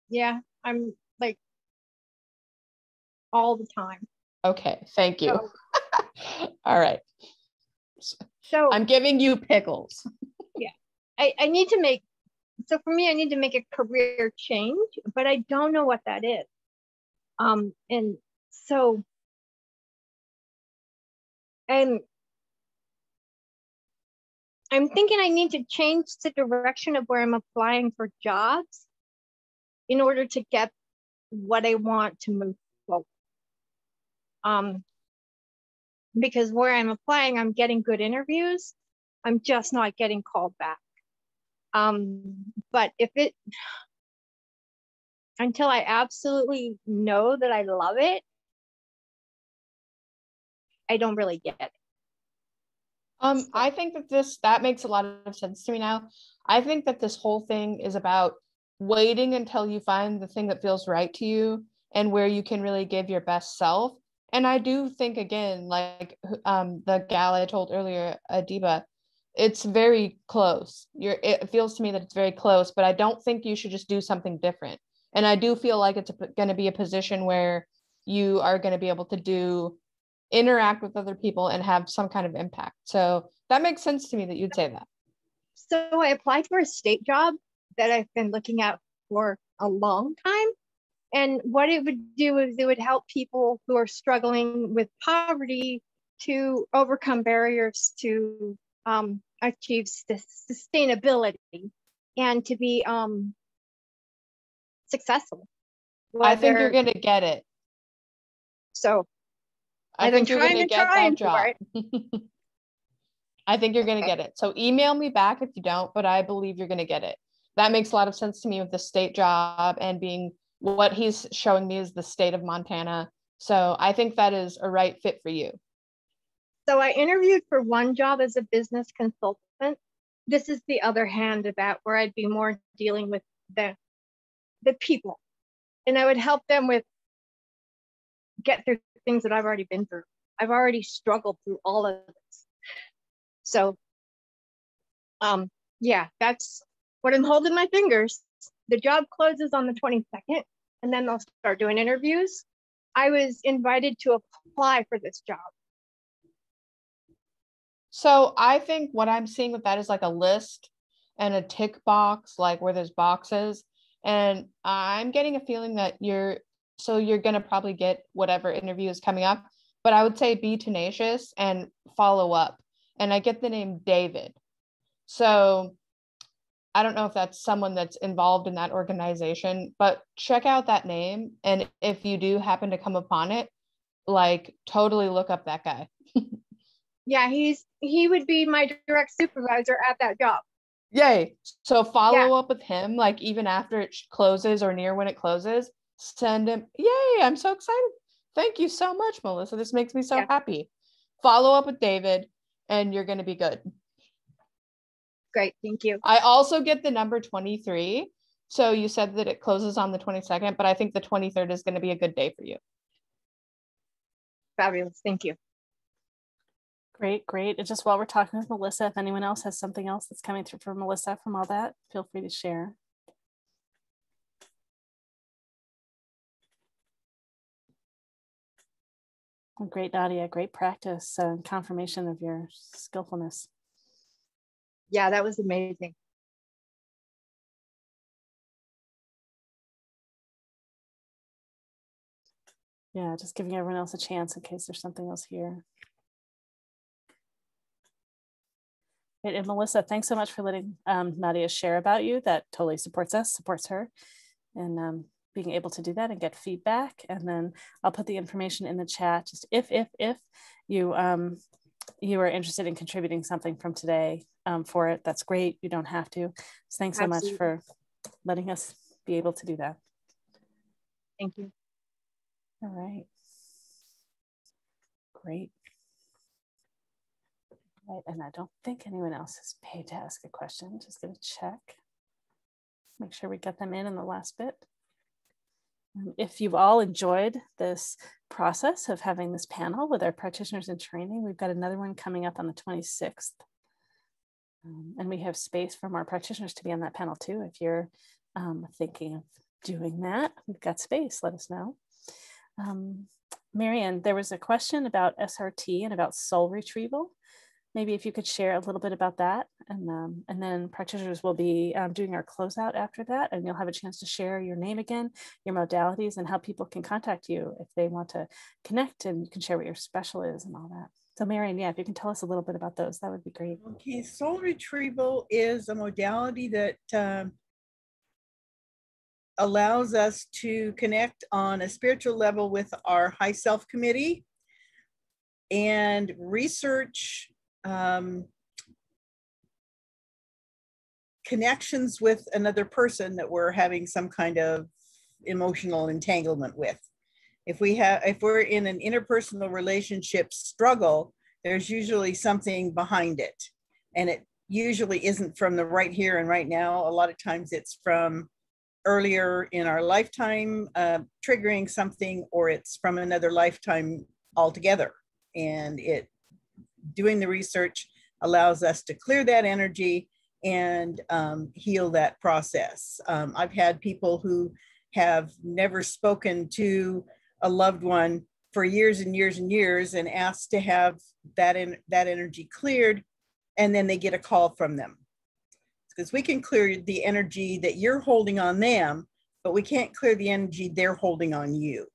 yeah, I'm like all the time. Okay, thank you. So, all right. So I'm giving you pickles. Yeah, I need to make, so for me, I need to make a career change, but I don't know what that is. And so, I'm thinking I need to change the direction of where I'm applying for jobs in order to get what I want to move forward. Because where I'm applying, I'm getting good interviews. I'm just not getting called back. But until I absolutely know that I love it, I don't really get it. I think that makes a lot of sense to me now. I think that this whole thing is about waiting until you find the thing that feels right to you and where you can really give your best self. And I do think, again, like the gal I told earlier, Adiba, it's very close. It feels to me that it's very close, but I don't think you should just do something different. And I do feel like it's going to be a position where you are going to be able to interact with other people and have some kind of impact. So that makes sense to me that you'd say that. So I applied for a state job that I've been looking at for a long time. And what it would do is it would help people who are struggling with poverty to overcome barriers to achieve sustainability and to be successful. I think you're going to get it. So I think you're going to get that job. I think you're going to get it. So email me back if you don't, but I believe you're going to get it. That makes a lot of sense to me with the state job and being what he's showing me is the state of Montana. So I think that is a right fit for you. So I interviewed for one job as a business consultant. This is the other hand of that, where I'd be more dealing with the people, and I would help them get through things that I've already been through. I've already struggled through all of this. So, yeah, that's what I'm holding my fingers. The job closes on the 22nd, and then they'll start doing interviews. I was invited to apply for this job. So I think what I'm seeing with that is like a list and a tick box, like where there's boxes. And I'm getting a feeling that you're going to probably get whatever interview is coming up, but I would say be tenacious and follow up. And I get the name David. So I don't know if that's someone that's involved in that organization, but check out that name. And if you do happen to come upon it, like totally look up that guy. Yeah, he would be my direct supervisor at that job. Yay. So follow up with him, like even after it closes or near when it closes, send him, yay, I'm so excited. Thank you so much, Melissa. This makes me so happy. Follow up with David and you're going to be good. Great. Thank you. I also get the number 23. So you said that it closes on the 22nd, but I think the 23rd is going to be a good day for you. Fabulous. Thank you. Great, great. And just while we're talking with Melissa, if anyone else has something else that's coming through for Melissa from all that, feel free to share. Oh, great, Nadia. Great practice and confirmation of your skillfulness. Yeah, that was amazing. Yeah, just giving everyone else a chance in case there's something else here. And Melissa, thanks so much for letting Nadia share about you. That totally supports us, supports her, and being able to do that and get feedback. And then I'll put the information in the chat. Just if you you are interested in contributing something from today for it, that's great. You don't have to. So thanks so much for letting us be able to do that. Thank you. All right. Great. Right, and I don't think anyone else is paid to ask a question. Just gonna check. Make sure we get them in the last bit. If you've all enjoyed this process of having this panel with our practitioners in training, we've got another one coming up on the 26th. And we have space for more practitioners to be on that panel too. If you're thinking of doing that, we've got space, let us know. Marian, there was a question about SRT and about soul retrieval. Maybe if you could share a little bit about that, and then practitioners will be doing our closeout after that, and you'll have a chance to share your name again, your modalities, and how people can contact you if they want to connect, and you can share what your special is and all that. So Marian, yeah, if you can tell us a little bit about those, that would be great. Okay, soul retrieval is a modality that allows us to connect on a spiritual level with our high self committee and research connections with another person that we're having some kind of emotional entanglement with. If we're in an interpersonal relationship struggle, there's usually something behind it, and it usually isn't from the right here and right now. A lot of times it's from earlier in our lifetime triggering something, or it's from another lifetime altogether. And doing the research allows us to clear that energy and heal that process. I've had people who have never spoken to a loved one for years and years and years and asked to have that energy cleared, and then they get a call from them. Because we can clear the energy that you're holding on them, but we can't clear the energy they're holding on you.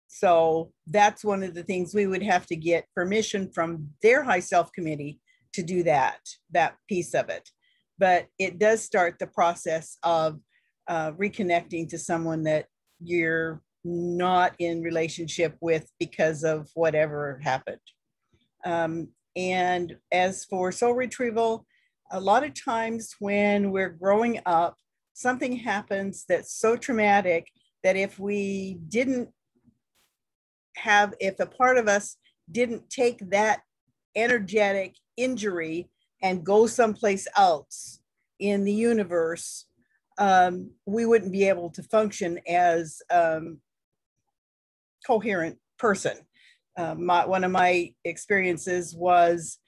So that's one of the things we would have to get permission from their high self committee to do that piece of it. But it does start the process of reconnecting to someone that you're not in relationship with because of whatever happened. And as for soul retrieval, a lot of times when we're growing up, something happens that's so traumatic that if a part of us didn't take that energetic injury and go someplace else in the universe, we wouldn't be able to function as a coherent person. One of my experiences was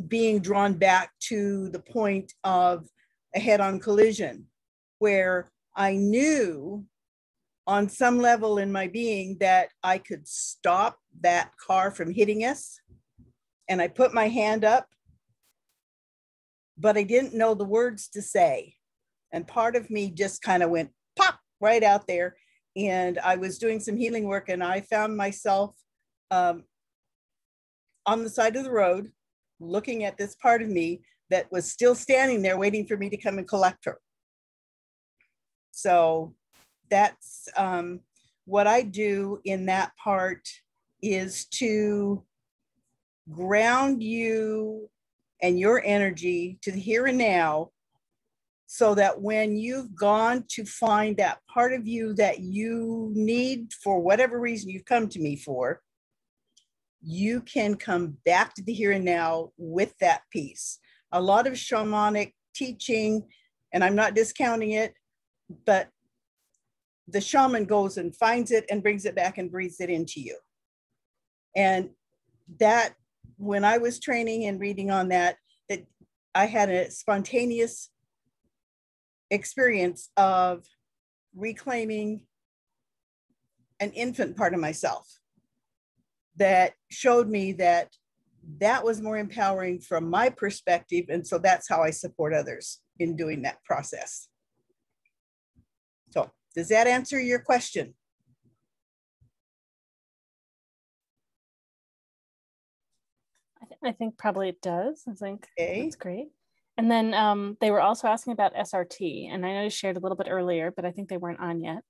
being drawn back to the point of a head-on collision, where I knew on some level in my being that I could stop that car from hitting us. And I put my hand up, but I didn't know the words to say. And part of me just kind of went pop right out there. And I was doing some healing work, and I found myself on the side of the road, looking at this part of me, that was still standing there waiting for me to come and collect her. So that's what I do in that part, is to ground you and your energy to the here and now, so that when you've gone to find that part of you that you need for whatever reason you've come to me for, you can come back to the here and now with that piece. A lot of shamanic teaching, and I'm not discounting it, but the shaman goes and finds it and brings it back and breathes it into you. And that, when I was training and reading on that, that I had a spontaneous experience of reclaiming an infant part of myself that showed me that that was more empowering from my perspective. And so that's how I support others in doing that process. So does that answer your question? I think probably it does. I think okay. That's great. And then they were also asking about SRT, and I know you shared a little bit earlier, but I think they weren't on yet.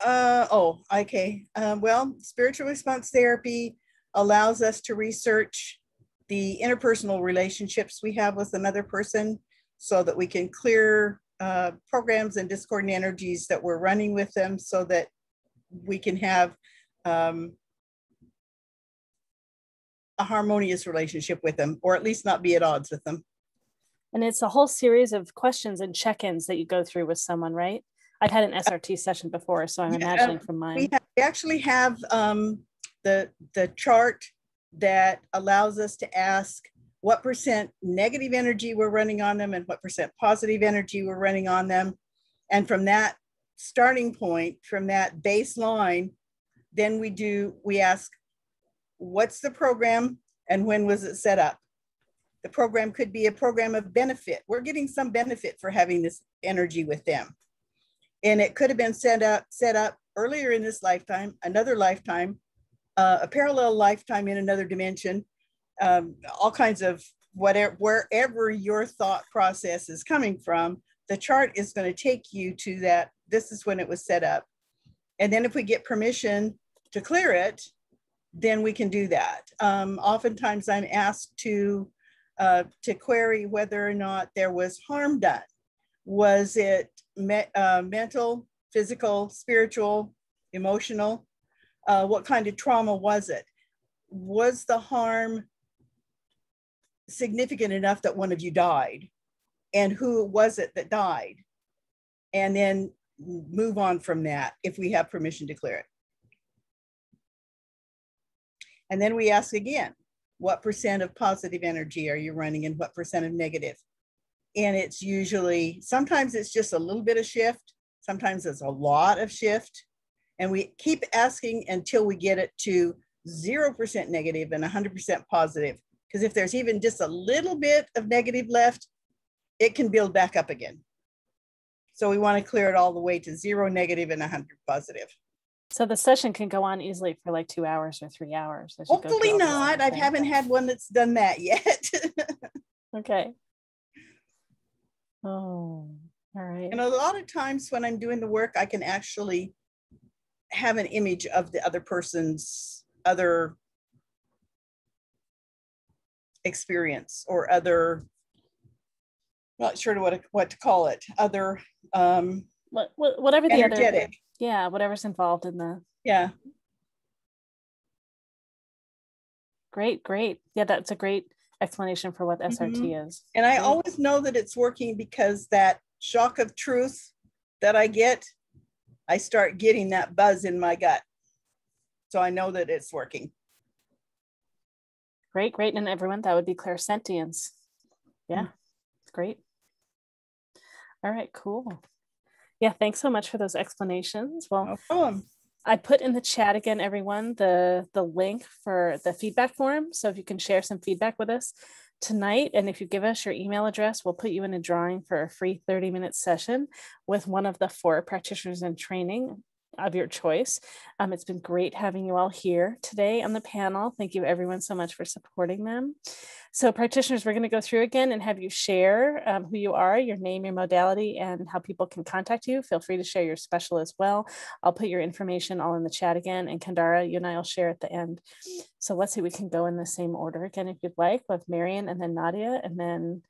Oh, okay. Well, spiritual response therapy allows us to research the interpersonal relationships we have with another person, so that we can clear programs and discordant energies that we're running with them, so that we can have a harmonious relationship with them, or at least not be at odds with them. And it's a whole series of questions and check-ins that you go through with someone, right? I've had an SRT session before, so I'm imagining from mine. We actually have the chart that allows us to ask what percent negative energy we're running on them and what percent positive energy we're running on them. And from that starting point, from that baseline, then we ask, what's the program and when was it set up? The program could be a program of benefit. We're getting some benefit for having this energy with them. And it could have been set up earlier in this lifetime, another lifetime, a parallel lifetime in another dimension, all kinds of whatever, wherever your thought process is coming from, the chart is going to take you to that. This is when it was set up. And then if we get permission to clear it, then we can do that. Oftentimes I'm asked to query whether or not there was harm done. Was it mental, physical, spiritual, emotional? What kind of trauma was it? Was the harm significant enough that one of you died? And who was it that died? And then move on from that if we have permission to clear it. And then we ask again, what percent of positive energy are you running and what percent of negative? And it's usually, sometimes it's just a little bit of shift. Sometimes it's a lot of shift. And we keep asking until we get it to 0% negative and 100% positive. Because if there's even just a little bit of negative left, it can build back up again. So we want to clear it all the way to 0 negative and 100 positive. So the session can go on easily for like 2 hours or 3 hours. Hopefully not. I haven't had one that's done that yet. Okay. Oh, all right. And a lot of times when I'm doing the work, I can actually have an image of the other person's other experience or other, not sure what to call it, other whatever the energetic. Other, yeah, whatever's involved in the. Yeah. Great. Yeah, that's a great explanation for what SRT is. And I always know that it's working because that shock of truth that I get, I start getting that buzz in my gut. So I know that it's working. Great. And everyone, that would be clairsentience. Yeah, it's great. All right, cool. Yeah, thanks so much for those explanations. Well, no problem. I put in the chat again, everyone, the link for the feedback form. So if you can share some feedback with us tonight, and if you give us your email address, we'll put you in a drawing for a free 30-minute session with one of the 4 practitioners in training of your choice. It's been great having you all here today on the panel. Thank you everyone so much for supporting them. So practitioners, we're going to go through again and have you share who you are, your name, your modality, and how people can contact you. Feel free to share your special as well. I'll put your information all in the chat again, and Kandara, you and I will share at the end. So let's see, we can go in the same order again if you'd like, with Marian and then Nadia, and then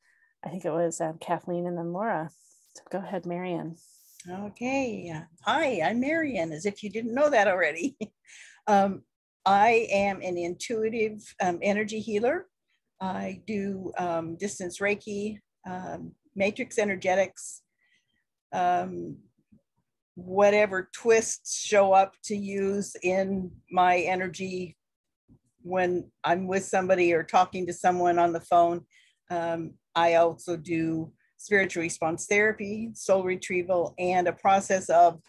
I think it was Kathleen and then Laura. So go ahead, Marian. Okay. Hi, I'm Marian, as if you didn't know that already. I am an intuitive energy healer. I do distance Reiki, matrix energetics, whatever twists show up to use in my energy when I'm with somebody or talking to someone on the phone. I also do spiritual response therapy, soul retrieval, and a process of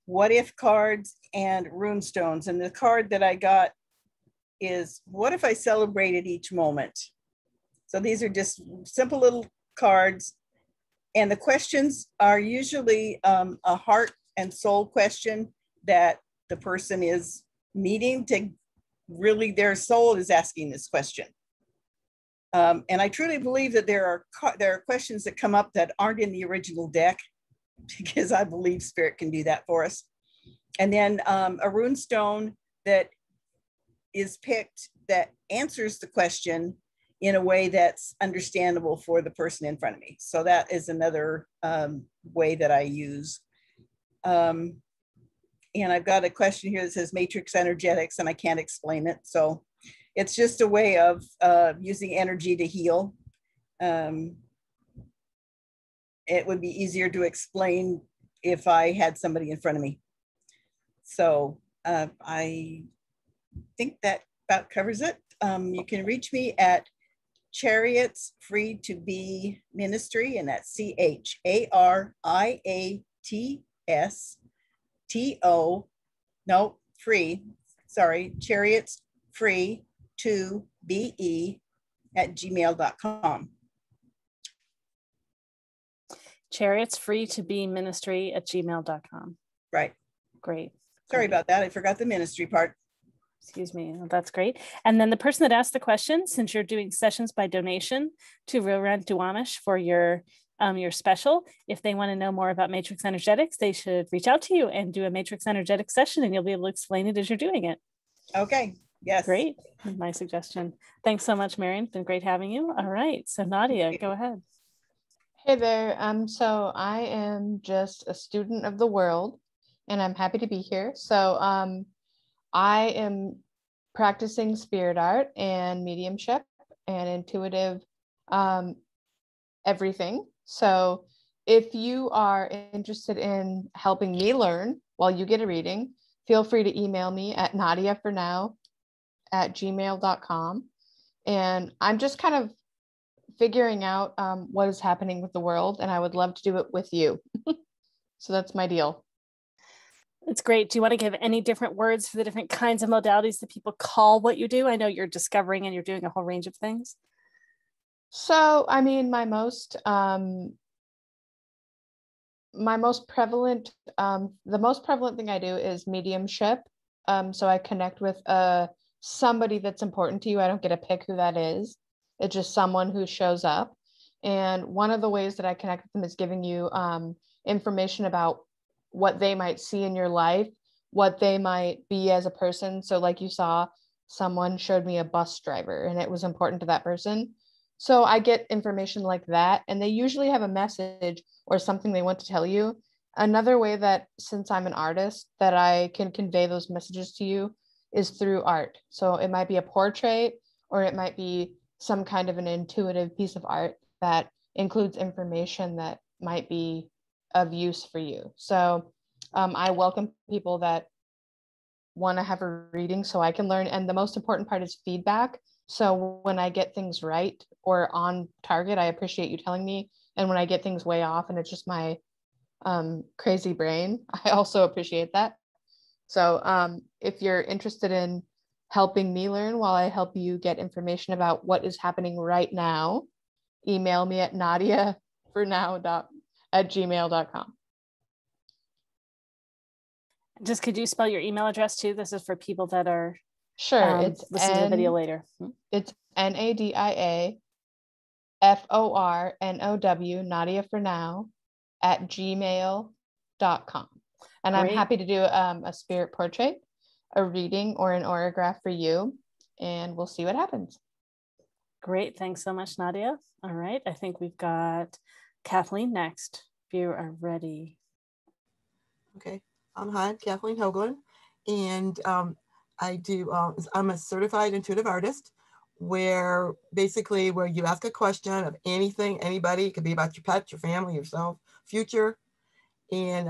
what if cards and rune stones. And the card that I got is, what if I celebrated each moment? So these are just simple little cards. And the questions are usually a heart and soul question that the person is needing to really, their soul is asking this question. And I truly believe that there are questions that come up that aren't in the original deck, because I believe Spirit can do that for us. And then a rune stone that is picked that answers the question in a way that's understandable for the person in front of me. So that is another way that I use. And I've got a question here that says matrix energetics, and I can't explain it. So it's just a way of using energy to heal. It would be easier to explain if I had somebody in front of me. So I think that about covers it. You can reach me at Chariat's Free to Be Ministry, and that's Chariat's Free to be @gmail.com. Chariot's Free to Be Ministry @gmail.com. Right. Great. Sorry about that. I forgot the ministry part. Excuse me. Well, that's great. And then the person that asked the question, since you're doing sessions by donation to Real Rent Duwamish for your special, if they want to know more about matrix energetics, they should reach out to you and do a matrix energetics session, and you'll be able to explain it as you're doing it. Okay. Yes. Great. My suggestion. Thanks so much, Marian. It's been great having you. All right. So Nadia, go ahead. Hey there. So I am just a student of the world, and I'm happy to be here. So I am practicing spirit art and mediumship and intuitive everything. So if you are interested in helping me learn while you get a reading, feel free to email me at nadiafornow@gmail.com. And I'm just kind of figuring out what is happening with the world, and I would love to do it with you. So that's my deal. It's great. Do you want to give any different words for the different kinds of modalities that people call what you do? I know you're discovering and you're doing a whole range of things. So, I mean, my most prevalent, the most prevalent thing I do is mediumship. So I connect with somebody that's important to you. I don't get to pick who that is. It's just someone who shows up. And one of the ways that I connect with them is giving you information about what they might see in your life, what they might be as a person. So like you saw, someone showed me a bus driver and it was important to that person. So I get information like that, and they usually have a message or something they want to tell you. Another way that, since I'm an artist, that I can convey those messages to you is through art. So it might be a portrait, or it might be some kind of an intuitive piece of art that includes information that might be of use for you. So I welcome people that want to have a reading so I can learn. And the most important part is feedback. So when I get things right or on target, I appreciate you telling me. And when I get things way off and it's just my crazy brain, I also appreciate that. So if you're interested in helping me learn while I help you get information about what is happening right now, email me at nadiafornow@gmail.com. Just could you spell your email address too? This is for people that are Sure. It's listening to the video later. It's NADIA FORNOW, Nadia for now, at gmail.com. And I'm Great. happy to do a spirit portrait, a reading, or an aurograph for you, and we'll see what happens. Great. Thanks so much, Nadia. All right. I think we've got Kathleen next, if you are ready. Okay. Hi, Kathleen Holden, and I'm a certified intuitive artist, where you ask a question of anything, anybody. It could be about your pet, your family, yourself, future, and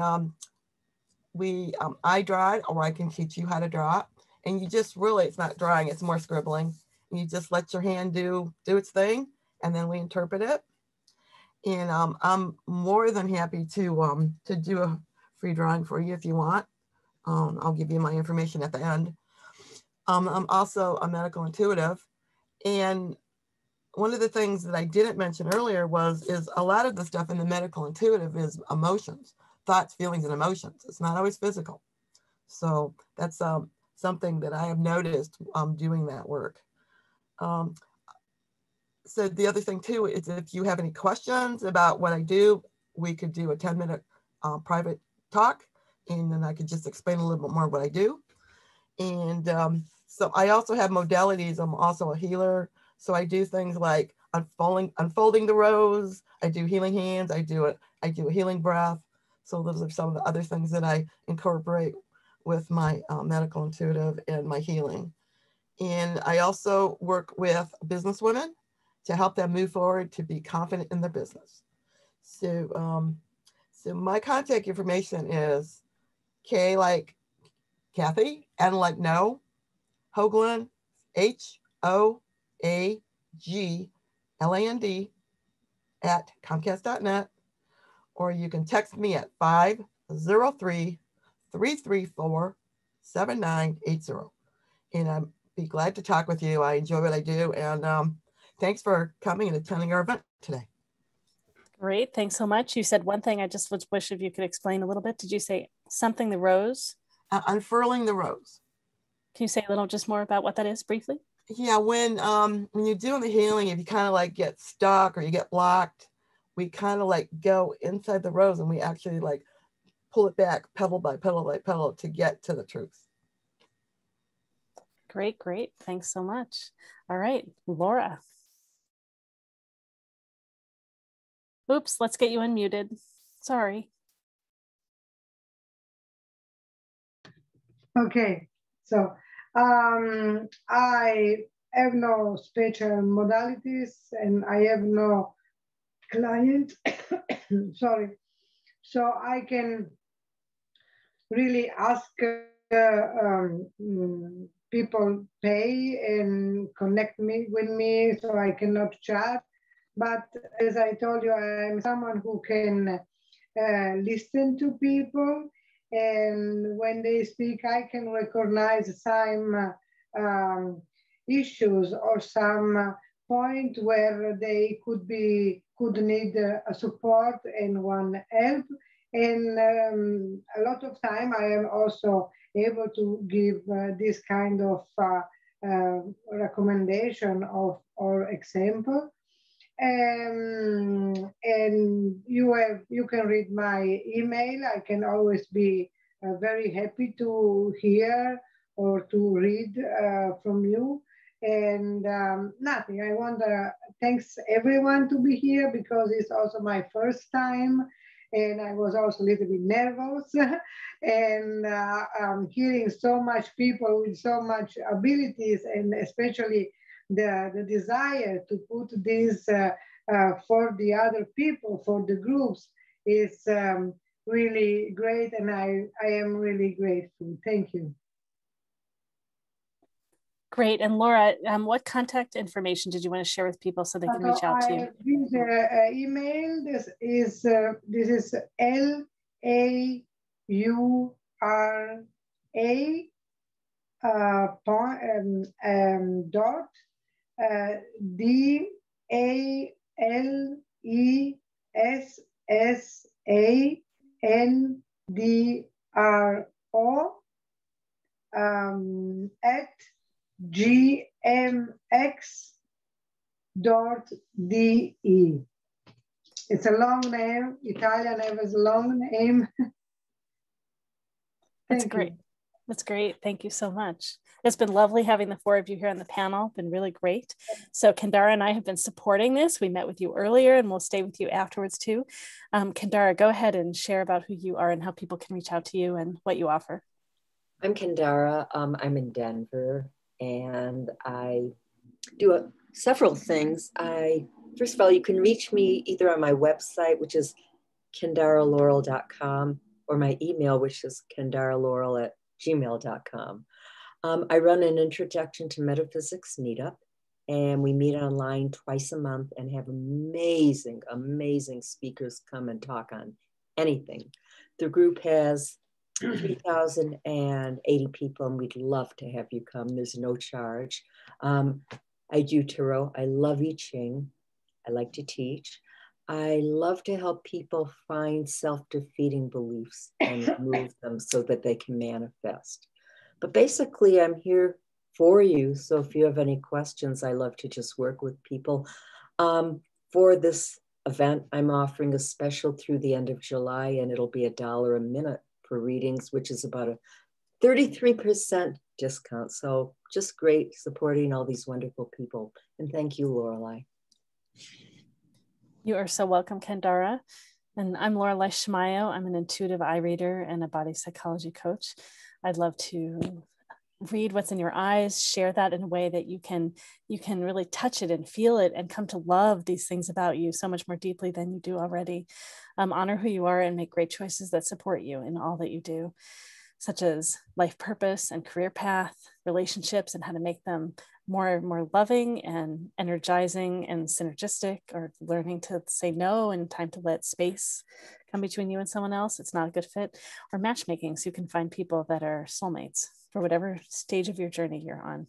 I draw it, or I can teach you how to draw it. And you just it's not drawing, it's more scribbling. And you just let your hand do its thing, and then we interpret it. And I'm more than happy to do a free drawing for you if you want. I'll give you my information at the end. I'm also a medical intuitive. And one of the things that I didn't mention earlier is a lot of the stuff in the medical intuitive is emotions, thoughts, feelings, and emotions. It's not always physical. So that's something that I have noticed doing that work. So the other thing too is, if you have any questions about what I do, we could do a 10-minute private talk, and then I could just explain a little bit more what I do. And so I also have modalities. I'm also a healer. So I do things like unfolding the rose. I do healing hands. I do a healing breath. So those are some of the other things that I incorporate with my medical intuitive and my healing. And I also work with businesswomen to help them move forward, to be confident in their business. So, so my contact information is K like Kathy, N like no, Hoagland, HOAGLAND at Comcast.net, or you can text me at 503-334-7980. And I'd be glad to talk with you. I enjoy what I do. And thanks for coming and attending our event today. Great. Thanks so much. You said one thing I just would wish if you could explain a little bit. Did you say something, the rose? Unfurling the rose. Can you say a little just more about what that is briefly? Yeah, when you're doing the healing, if you kind of like get stuck or you get blocked, we kind of like go inside the rose and we actually like pull it back petal by petal by petal to get to the truth. Great, great. Thanks so much. All right, Laura. Oops, let's get you unmuted. Sorry. Okay, so I have no special modalities and I have no client, sorry. So I can really ask people pay and connect me with me, so I cannot charge. But as I told you, I'm someone who can listen to people, and when they speak, I can recognize some issues or some point where they could need a support and one help. And a lot of time I am also able to give this kind of recommendation or example. And you can read my email. I can always be very happy to hear or to read from you. And nothing, I want to thanks everyone to be here, because it's also my first time. And I was also a little bit nervous. And hearing so much people with so much abilities, and especially the desire to put this for the other people, for the groups, is really great. And I am really grateful. Thank you. Great. And Laura, what contact information did you want to share with people so they can reach out to you? This email, this is LAURA DALESSANDRA at gmx.de. It's a long name. Italian has a long name. That's great. That's great. Thank you so much. It's been lovely having the four of you here on the panel. Been really great. So Kendara and I have been supporting this. We met with you earlier and we'll stay with you afterwards too. Kendara, go ahead and share about who you are and how people can reach out to you and what you offer. I'm Kendara. I'm in Denver and I do several things. First of all, you can reach me either on my website, which is kendaralaurel.com, or my email, which is kendaralaurel@gmail.com. I run an Introduction to Metaphysics meetup, and we meet online twice a month and have amazing, amazing speakers come and talk on anything. The group has 3,080 people, and we'd love to have you come. There's no charge. I do tarot. I love I Ching. I like to teach. I love to help people find self-defeating beliefs and remove them so that they can manifest. But basically, I'm here for you. So if you have any questions, I love to just work with people. For this event, I'm offering a special through the end of July, and it'll be $1 a minute for readings, which is about a 33% discount. So just great supporting all these wonderful people. And thank you, Laureli. You are so welcome, Kendara. And I'm Laureli Shimayo. I'm an intuitive eye reader and a body psychology coach. I'd love to read what's in your eyes, share that in a way that you can really touch it and feel it and come to love these things about you so much more deeply than you do already. Honor who you are and make great choices that support you in all that you do, such as life purpose and career path, relationships, and how to make them more loving and energizing and synergistic, or learning to say no and time to let space come between you and someone else. It's not a good fit. Or matchmaking, so you can find people that are soulmates for whatever stage of your journey you're on.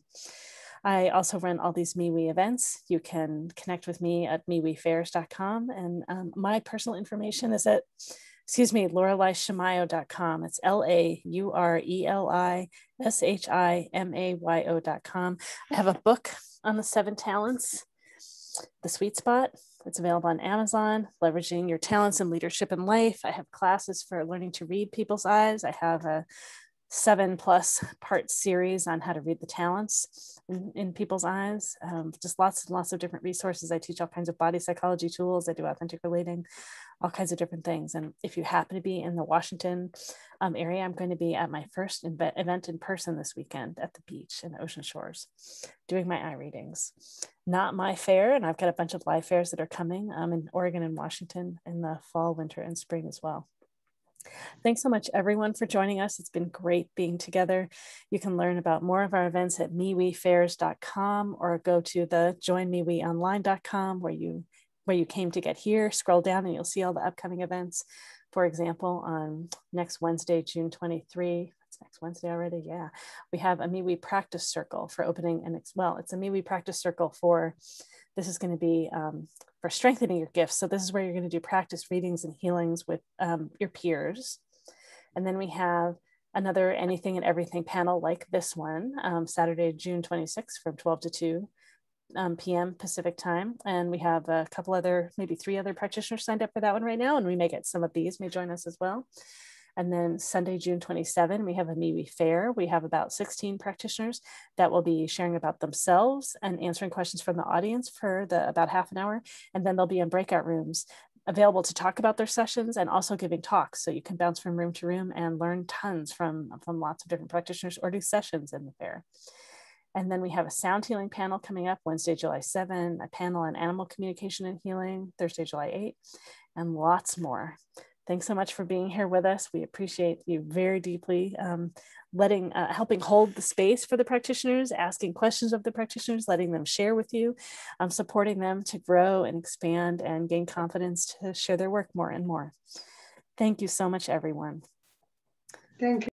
I also run all these MeWe events. You can connect with me at MeWeFairs.com. And my personal information is at LaureliShimayo.com. It's LaureliShimayo.com. I have a book on the 7 talents, The Sweet Spot. It's available on Amazon, Leveraging Your Talents in Leadership and Life. I have classes for learning to read people's eyes. I have a 7+ part series on how to read the talents in people's eyes. Just lots and lots of different resources. I teach all kinds of body psychology tools. I do authentic relating, all kinds of different things. And if you happen to be in the Washington area, I'm going to be at my first event in person this weekend at the beach in the Ocean Shores, doing my eye readings. Not my fair, and I've got a bunch of live fairs that are coming in Oregon and Washington in the fall, winter, and spring as well. Thanks so much, everyone, for joining us. It's been great being together. You can learn about more of our events at MeWeFairs.com, or go to the joinmeweonline.com where you came to get here. Scroll down and you'll see all the upcoming events. For example, on next Wednesday, June 23, it's next Wednesday already, yeah, we have a MeWe practice circle for opening, and it's a MeWe practice circle for, this is going to be for strengthening your gifts. So this is where you're going to do practice readings and healings with your peers. And then we have another anything and everything panel like this one, Saturday, June 26th from 12 to 2 p.m. Pacific time. And we have a couple other, maybe 3 other practitioners signed up for that one right now. And we may get some of these may join us as well. And then Sunday, June 27, we have a MeWe Fair. We have about 16 practitioners that will be sharing about themselves and answering questions from the audience for about half an hour. And then they'll be in breakout rooms available to talk about their sessions and also giving talks. So you can bounce from room to room and learn tons from lots of different practitioners, or do sessions in the fair. And then we have a sound healing panel coming up Wednesday, July 7, a panel on animal communication and healing, Thursday, July 8, and lots more. Thanks so much for being here with us. We appreciate you very deeply, helping hold the space for the practitioners, asking questions of the practitioners, letting them share with you, supporting them to grow and expand and gain confidence to share their work more and more. Thank you so much, everyone. Thank you.